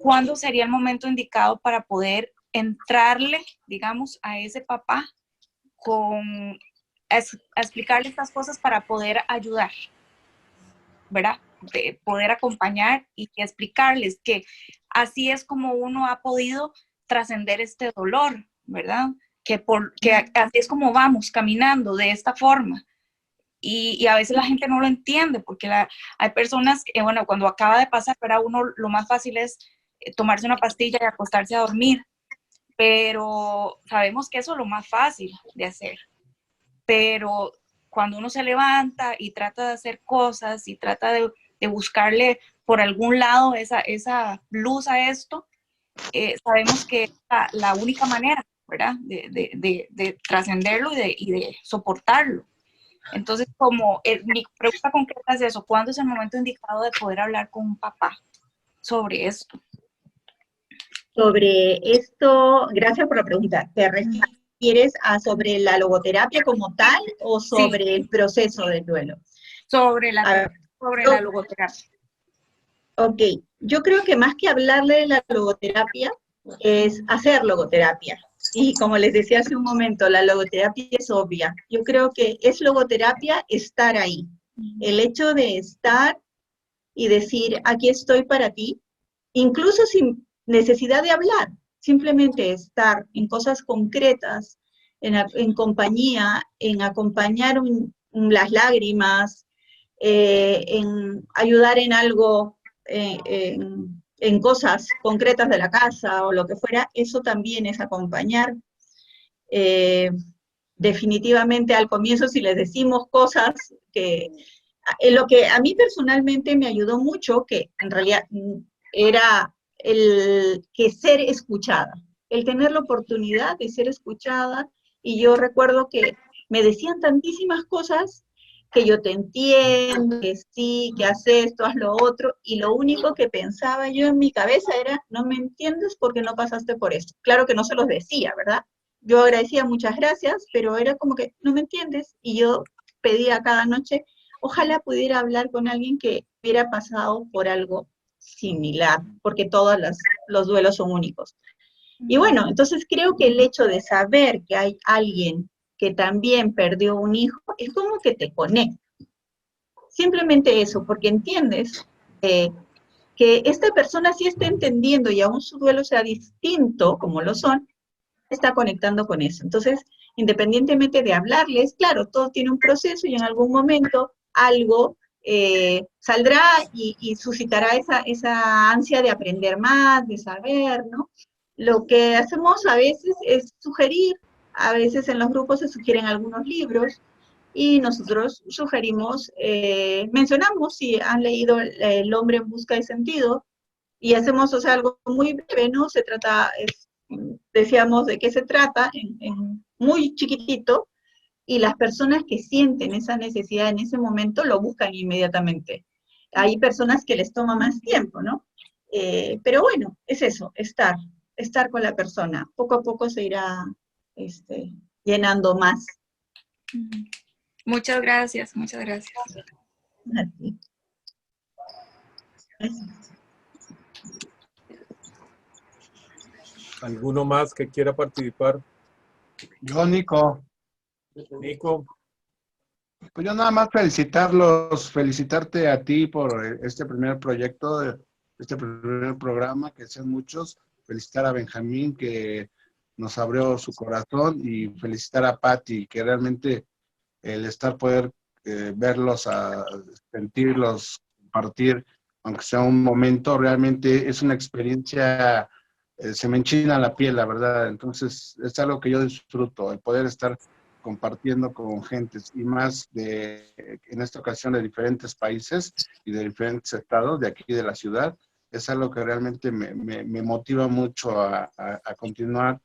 ¿cuándo sería el momento indicado para poder entrarle, digamos, a ese papá a explicarle estas cosas para poder ayudar, ¿verdad? De poder acompañar y explicarles que así es como uno ha podido trascender este dolor, ¿verdad? Que así es como vamos caminando de esta forma. Y a veces la gente no lo entiende porque hay personas que, bueno, cuando acaba de pasar, para uno lo más fácil es tomarse una pastilla y acostarse a dormir, pero sabemos que eso es lo más fácil de hacer. Pero cuando uno se levanta y trata de hacer cosas y trata de buscarle por algún lado esa luz a esto, sabemos que es la única manera, ¿verdad? De trascenderlo y de soportarlo. Entonces, mi pregunta concreta es eso, ¿cuándo es el momento indicado de poder hablar con un papá sobre esto? Sobre esto, gracias por la pregunta. ¿Te refieres sobre la logoterapia como tal o sobre el proceso del duelo? Sobre la logoterapia. Ok, yo creo que más que hablarle de la logoterapia, es hacer logoterapia. Y como les decía hace un momento, la logoterapia es obvia. Yo creo que es logoterapia estar ahí. El hecho de estar y decir, aquí estoy para ti, incluso sin necesidad de hablar, simplemente estar en cosas concretas, en compañía, en acompañar las lágrimas, en ayudar en algo, en cosas concretas de la casa o lo que fuera, eso también es acompañar. Definitivamente al comienzo, si les decimos cosas que, lo que a mí personalmente me ayudó mucho, que en realidad era el que ser escuchada, el tener la oportunidad de ser escuchada, y yo recuerdo que me decían tantísimas cosas, que yo te entiendo, que sí, que haz esto, haz lo otro, y lo único que pensaba yo en mi cabeza era, no me entiendes porque no pasaste por esto. Claro que no se los decía, ¿verdad? Yo agradecía muchas gracias, pero era como que, no me entiendes, y yo pedía cada noche, ojalá pudiera hablar con alguien que hubiera pasado por algo similar, porque todos los duelos son únicos. Y bueno, entonces creo que el hecho de saber que hay alguien que también perdió un hijo, es como que te conecta. Simplemente eso, porque entiendes que esta persona sí está entendiendo, y aún su duelo sea distinto, como lo son, está conectando con eso. Entonces, independientemente de hablarles, claro, todo tiene un proceso y en algún momento algo saldrá y suscitará esa ansia de aprender más, de saber, ¿no? Lo que hacemos a veces es sugerir, a veces en los grupos se sugieren algunos libros, y nosotros sugerimos, mencionamos si han leído El hombre en busca de sentido, y hacemos, o sea, algo muy breve, ¿no? Se trata, decíamos de qué se trata, en muy chiquitito, y las personas que sienten esa necesidad en ese momento lo buscan inmediatamente. Hay personas que les toma más tiempo, ¿no? Pero bueno, es eso, estar con la persona. Poco a poco se irá llenando más. Muchas gracias, muchas gracias. A ti. Gracias. ¿Alguno más que quiera participar? Yo, Nico, Nico, pues yo nada más felicitarte a ti por este primer proyecto, este primer programa, que sean muchos. Felicitar a Benjamín, que nos abrió su corazón, y felicitar a Patti, que realmente el poder verlos, sentirlos, compartir, aunque sea un momento, realmente es una experiencia, se me enchina la piel, la verdad. Entonces, es algo que yo disfruto, el poder estar compartiendo con gentes, y más en esta ocasión de diferentes países y de diferentes estados de aquí de la ciudad. Es algo que realmente me motiva mucho a continuar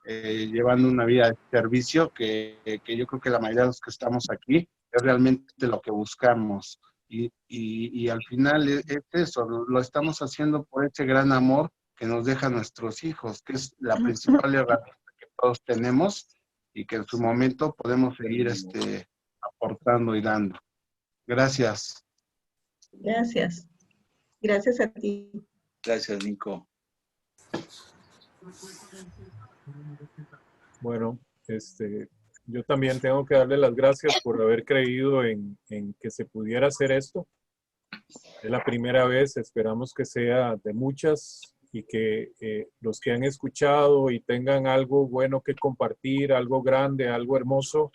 llevando una vida de servicio, que yo creo que la mayoría de los que estamos aquí es realmente lo que buscamos. Y al final es eso, lo estamos haciendo por ese gran amor que nos dejan nuestros hijos, que es la principal herramienta que todos tenemos, y que en su momento podemos seguir aportando y dando. Gracias. Gracias. Gracias a ti. Gracias, Nico. bueno, yo también tengo que darle las gracias por haber creído en que se pudiera hacer esto. Es la primera vez, esperamos que sea de muchas, y que los que han escuchado y tengan algo bueno que compartir, algo grande, algo hermoso,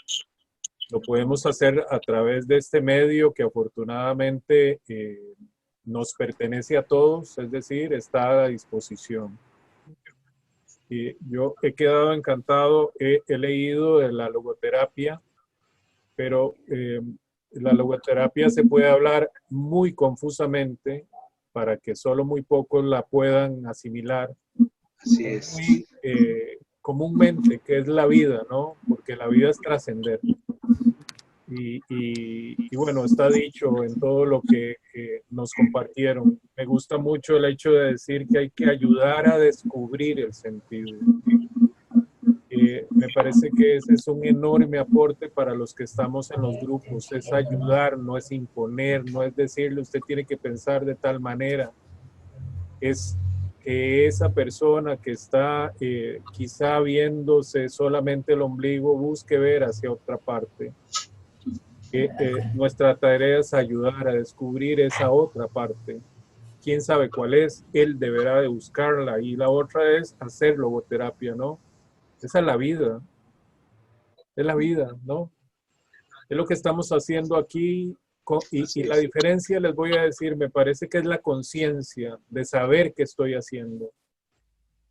lo podemos hacer a través de este medio que afortunadamente nos pertenece a todos, es decir, está a disposición. Y yo he quedado encantado, he leído de la logoterapia, pero la logoterapia se puede hablar muy confusamente para que solo muy pocos la puedan asimilar. Así es. Muy comúnmente, que es la vida, ¿no? Porque la vida es trascender. Y bueno, está dicho en todo lo que nos compartieron. Me gusta mucho el hecho de decir que hay que ayudar a descubrir el sentido. Me parece que ese es un enorme aporte para los que estamos en los grupos, es ayudar, no es imponer, no es decirle usted tiene que pensar de tal manera, es que esa persona que está quizá viéndose solamente el ombligo busque ver hacia otra parte. Nuestra tarea es ayudar a descubrir esa otra parte. ¿Quién sabe cuál es? Él deberá de buscarla, y la otra es hacer logoterapia, ¿no? Esa es la vida, ¿no? Es lo que estamos haciendo aquí y la diferencia, les voy a decir, me parece que es la conciencia de saber qué estoy haciendo.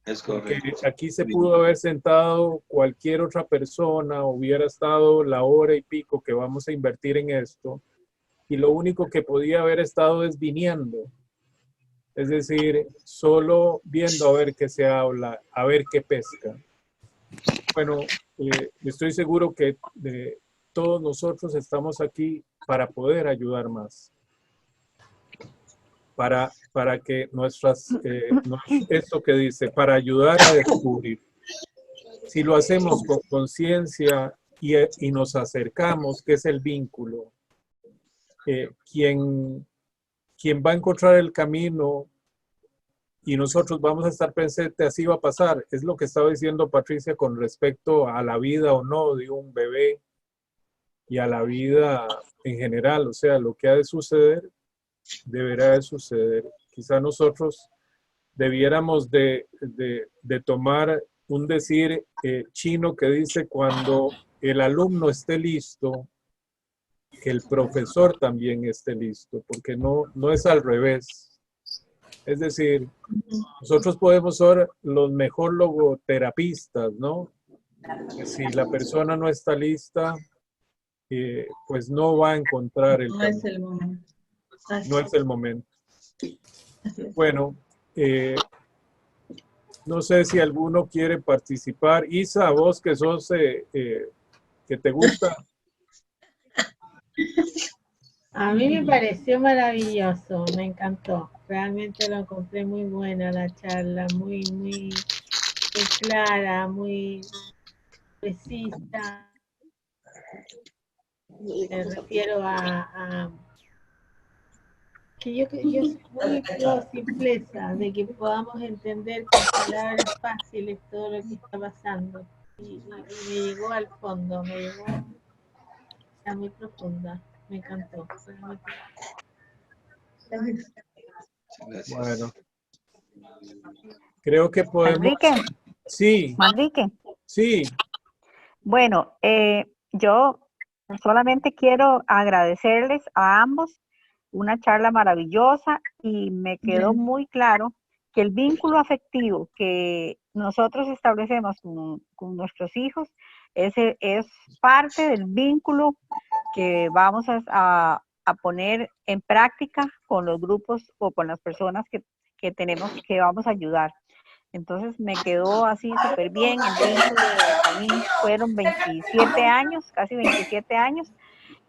Es Porque correcto. aquí se pudo haber sentado cualquier otra persona, hubiera estado la hora y pico que vamos a invertir en esto, y lo único que podía haber estado es viniendo. Es decir, solo viendo a ver qué se habla, a ver qué pesca. Bueno, estoy seguro que todos nosotros estamos aquí para poder ayudar más. Para que esto que dice, para ayudar a descubrir. Si lo hacemos con conciencia y nos acercamos, que es el vínculo, quien va a encontrar el camino y nosotros vamos a estar presentes, así va a pasar. Es lo que estaba diciendo Patricia con respecto a la vida o no de un bebé y a la vida en general. O sea, lo que ha de suceder, deberá de suceder. Quizá nosotros debiéramos de tomar un decir chino que dice: cuando el alumno esté listo, que el profesor también esté listo, porque no es al revés. Es decir, nosotros podemos ser los mejor logoterapistas, ¿no? Si la persona no está lista, pues no va a encontrar el No camino. es el momento. No es el momento. Bueno, no sé si alguno quiere participar. Isa, vos que sos, que te gusta. A mí me pareció maravilloso, me encantó. Realmente lo encontré muy buena la charla, muy clara, muy precisa. Me refiero a que yo soy muy pro simpleza, de que podamos entender con palabras fáciles todo lo que está pasando. Y me llegó al fondo, me llegó, está muy profunda, me encantó. Gracias. Bueno, creo que podemos... Manrique, Sí, Manrique. sí. Bueno, yo solamente quiero agradecerles a ambos una charla maravillosa y me quedó muy claro que el vínculo afectivo que nosotros establecemos con nuestros hijos es parte del vínculo que vamos a poner en práctica con los grupos o con las personas que tenemos, que vamos a ayudar. Entonces me quedó así súper bien. El vínculo de Benjamín fueron 27 años, casi 27 años,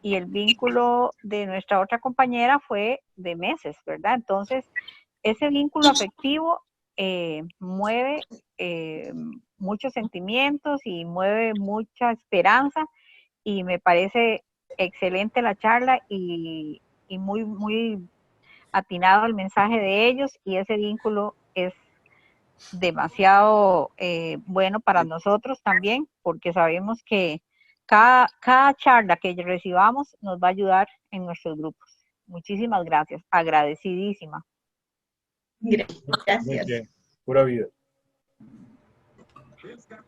y el vínculo de nuestra otra compañera fue de meses, ¿verdad? Entonces, ese vínculo afectivo mueve muchos sentimientos y mueve mucha esperanza, y me parece excelente la charla y muy atinado el mensaje de ellos, y ese vínculo es demasiado bueno para nosotros también, porque sabemos que cada charla que recibamos nos va a ayudar en nuestros grupos. Muchísimas gracias, agradecidísima. Gracias. Muy bien, pura vida.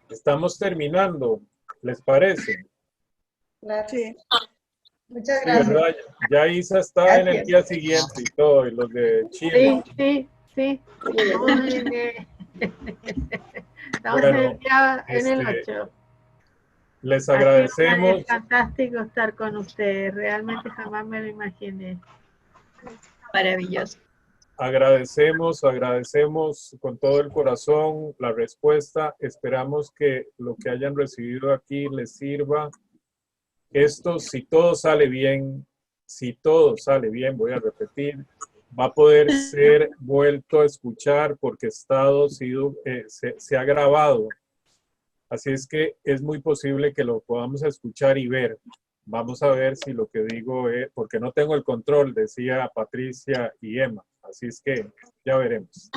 Estamos terminando, ¿les parece? Claro. Sí. Muchas Sí, gracias. ¿verdad? Ya Isa está en el día siguiente y todo, y los de Chile. Sí. Estamos Bueno, en el 8. les agradecemos. Es fantástico estar con ustedes, realmente jamás me lo imaginé. Maravilloso. Agradecemos con todo el corazón la respuesta. Esperamos que lo que hayan recibido aquí les sirva. Esto, si todo sale bien, voy a repetir, va a poder ser vuelto a escuchar porque se ha grabado. Así es que es muy posible que lo podamos escuchar y ver. Vamos a ver si lo que digo es, porque no tengo el control, decía Patricia y Emma. Así es que ya veremos.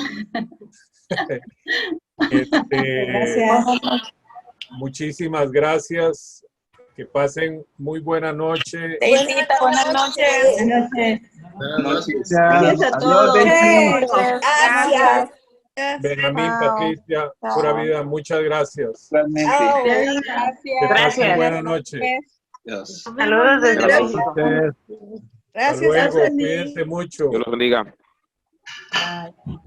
Gracias. Muchísimas gracias. Que pasen muy buena noche. Teisita, buenas noches. Buenas noches. Buenas noches. Gracias a todos. Gracias. Benjamín, Chao. Patricia, Chao. pura vida, muchas gracias. Realmente. Chao. Que pasen buena noche. Yes. Saludos desde Gracias México. a ustedes. Hasta Gracias, luego. Anthony. Cuídense mucho. Dios los bendiga. Bye.